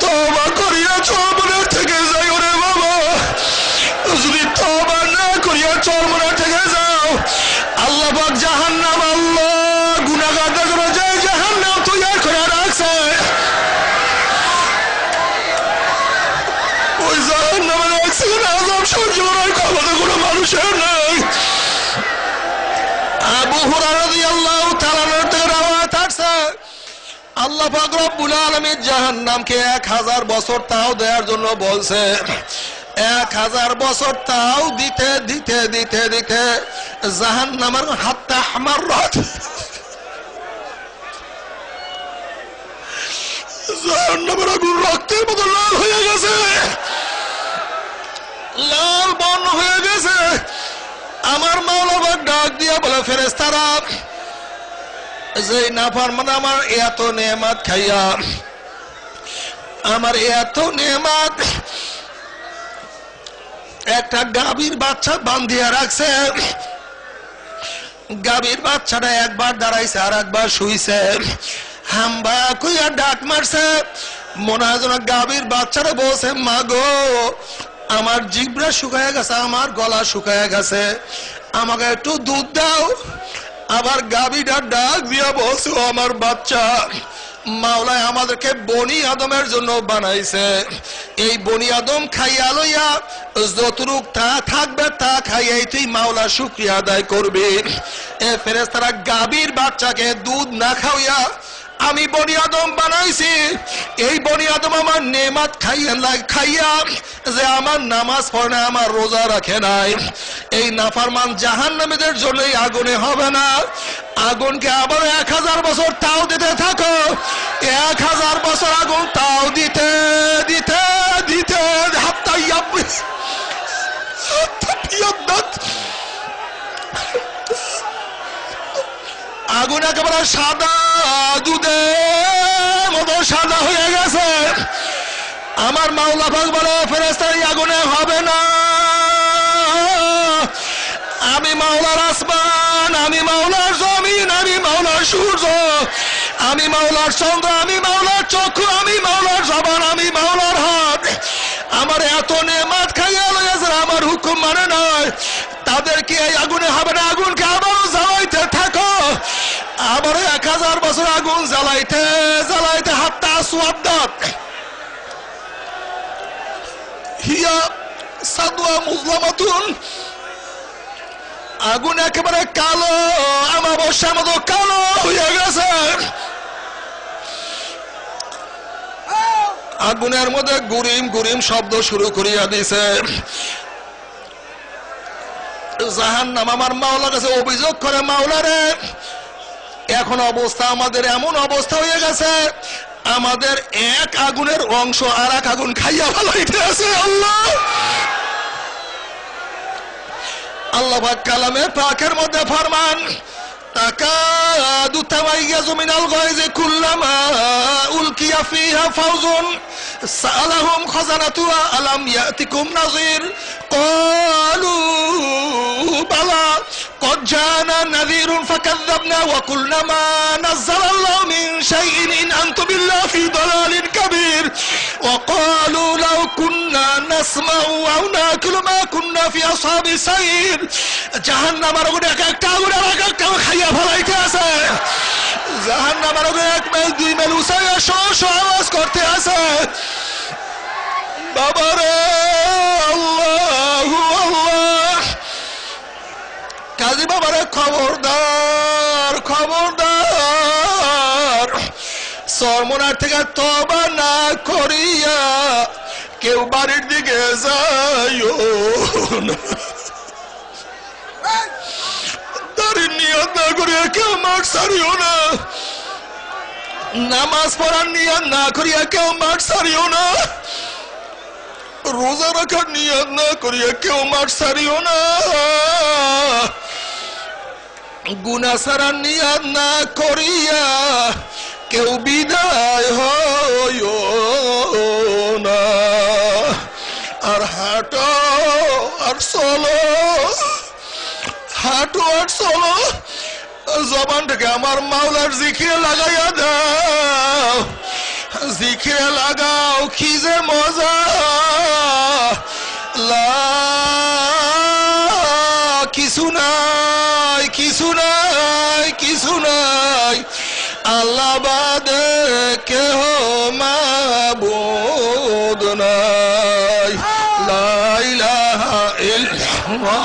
তওবা করিয়া চলবে না, থেকে যাইও রে বাবা। যদি তওবা না করিয়া চলবে না, থেকে যাও, আল্লাহ পাক জাহান্নাম, আল্লাহ গুনাহগারদের জন্য যে জাহান্নাম তৈরি করে রাখছে, ওই জাহান্নামে রাখছে আযাব সহ্য করার ক্ষমতা কোনো মানুষের নেই। আবু হুরায়রা রাদিয়াল্লাহু তাআলা থেকে রওয়ায়াত আছে, আল্লাহ পাক রব্বুল আলামিন জাহান্নামকে 1000 বছর তাও দেওয়ার জন্য বলছে। 1000 বছর তাও দিতে দিতে দিতে দিতে জাহান্নামের হাত্তা হামাররাত, জাহান্নামের আগুন রক্তের মতো লাল হয়ে গেছে, লাল বর্ণ হয়ে গেছে। আমার মাওলা পাক ডাক দিয়া বলে, ফেরেশতারা, যে নাফরমান আমার এত নেয়ামত খাইয়া, আমার এত নেয়ামত, একটা গাভীর বাচ্চা বান্ধিয়া রাখছে, গাভীর বাচ্চাটা একবার দাঁড়াইছে আর একবার শুইছে, হাম্বা কইয়া ডাক মারছে, মনে হয় যেন গাভীর বাচ্চাটা বলছে, মা গো, আমার জিহ্বা শুকায় গেছে, আমার গলা শুকায় গেছে, আমাকে একটু দুধ দাও। আবার গাভীটা ডাক দিয়া বলছে, আমার বাচ্চা, মাওলায় আমাদেরকে বনি আদমের জন্য বানাইছে, এই বনি আদম খাইয়া লইয়া যতটুক তা থাকবে তা খাইয়াই তুই মাওলা শুকরিয়া আদায় করবি। এ ফেরেশতারা গাভীর বাচ্চাকে দুধ না খাওয়া আমি বনি আদম বানাইছি, এই বনি আদম আমার নেমাত খাইয়া যে আমার নামাজ পড়ে না, আমার রোজা রাখে নাই, এই নাফরমান জাহান্নামীদের জন্য আগুনে হবে না, আগুনকে আবার 1000 বছর তাও দিতে থাকো, 1000 বছর আগুন তাও দিতে দিতে দিতে আগুন একেবারে সাদা দুধের মতো সাদা হয়ে গেছে। আমার মাওলা পাক বলে, ফেরেশতারা আগুনে হবে না, আমি মাওলার আসমান, আমি মাওলার জমিন, আমি মাওলার সূর্য, আমি মাওলার চন্দ্র, আমি মাওলার চক্ষু, আমি মাওলার জবান, আমি মাওলার হাত, আমার এত নেয়ামত খাইয়া লইয়াছে, আমার হুকুম মানে নয়, তাদেরকে এই আগুনে হবে না, আগুনকে আবারও জ্বালাইতে থাকো, আবারও 1000 বছর আগুন জ্বালাইতে জ্বালাইতে হাত্তা সুয়াদ্দাত হিয়া সাদওয়া মুজলামাতুন, আগুন একেবারে কালো, আমাবস্যার মতো কালো হয়ে গেছে। আগুনের মধ্যে গুরিম গুরিম শব্দ শুরু করিয়া দিছে। জাহান্নাম আমার মাওলার কাছে অভিযোগ করে, মাওলা রে, এখন অবস্থা আমাদের এমন অবস্থা হয়ে গেছে, আমাদের এক আগুনের অংশ আর এক আগুন খাইয়া ফেলাইতে আছে। আল্লাহ আল্লাহ পাক কালামে পাকের মধ্যে ফরমান, তাকাদু তামাইয়াজু মিনাল গায়জি কুল্লামা উলকিয়া ফিহা ফাওজুন সাআলাহুম খাজানাতুহা আলাম ইয়াতিকুম নাযীর ক্বালু বালা قد جاءنا نذير فكذبنا وقلنا ما نزل الله من شيء إن أنتم إلا في ضلال كبير وقالوا لو كنا نسمع أو نأكل ما كنا في أصحاب السعير জাহান্নামের আগুনে এক একটা আগুন আর এক একটা খাইয়া ফেলাইতে আছে। জাহান্নামের আগুনে 1 মাইল 2 মাইল উঁচাইয়া শো আওয়াজ করতে আছে। বাবারে আল্লাহু আল্লাহ, কাজী বাবারে খবরদার খবরদার, সরমনার থেকে তওবা না করিয়া কেউ বাড়ির দিকে যাইও না। দাড়ির নিয়ত না করিয়া কেউ মাঠ ছাড়িও না। নামাজ পড়ার নিয়ত না করিয়া কেউ মাঠ ছাড়িও না। রোজা রাখার নিয়ত না করিয়া কেউ মাঠ ছাড়িও না। গুনাহ ছাড়ার নিয়ত না করিয়া কেউ বিদায় হইও না। আর হাঁটো আর চলো, হাঁটো আর চলো, জবানটাকে আমার মাওলার জিকিরে লাগাইয়া দাও। জিকিরে লাগাও, কি যে মজা। কিছু নাই, কিছু নাই, কিছু নাই, আল্লাহ বাদে কেহ মাবুদ নাই। লা ইলাহা ইল্লাল্লাহ।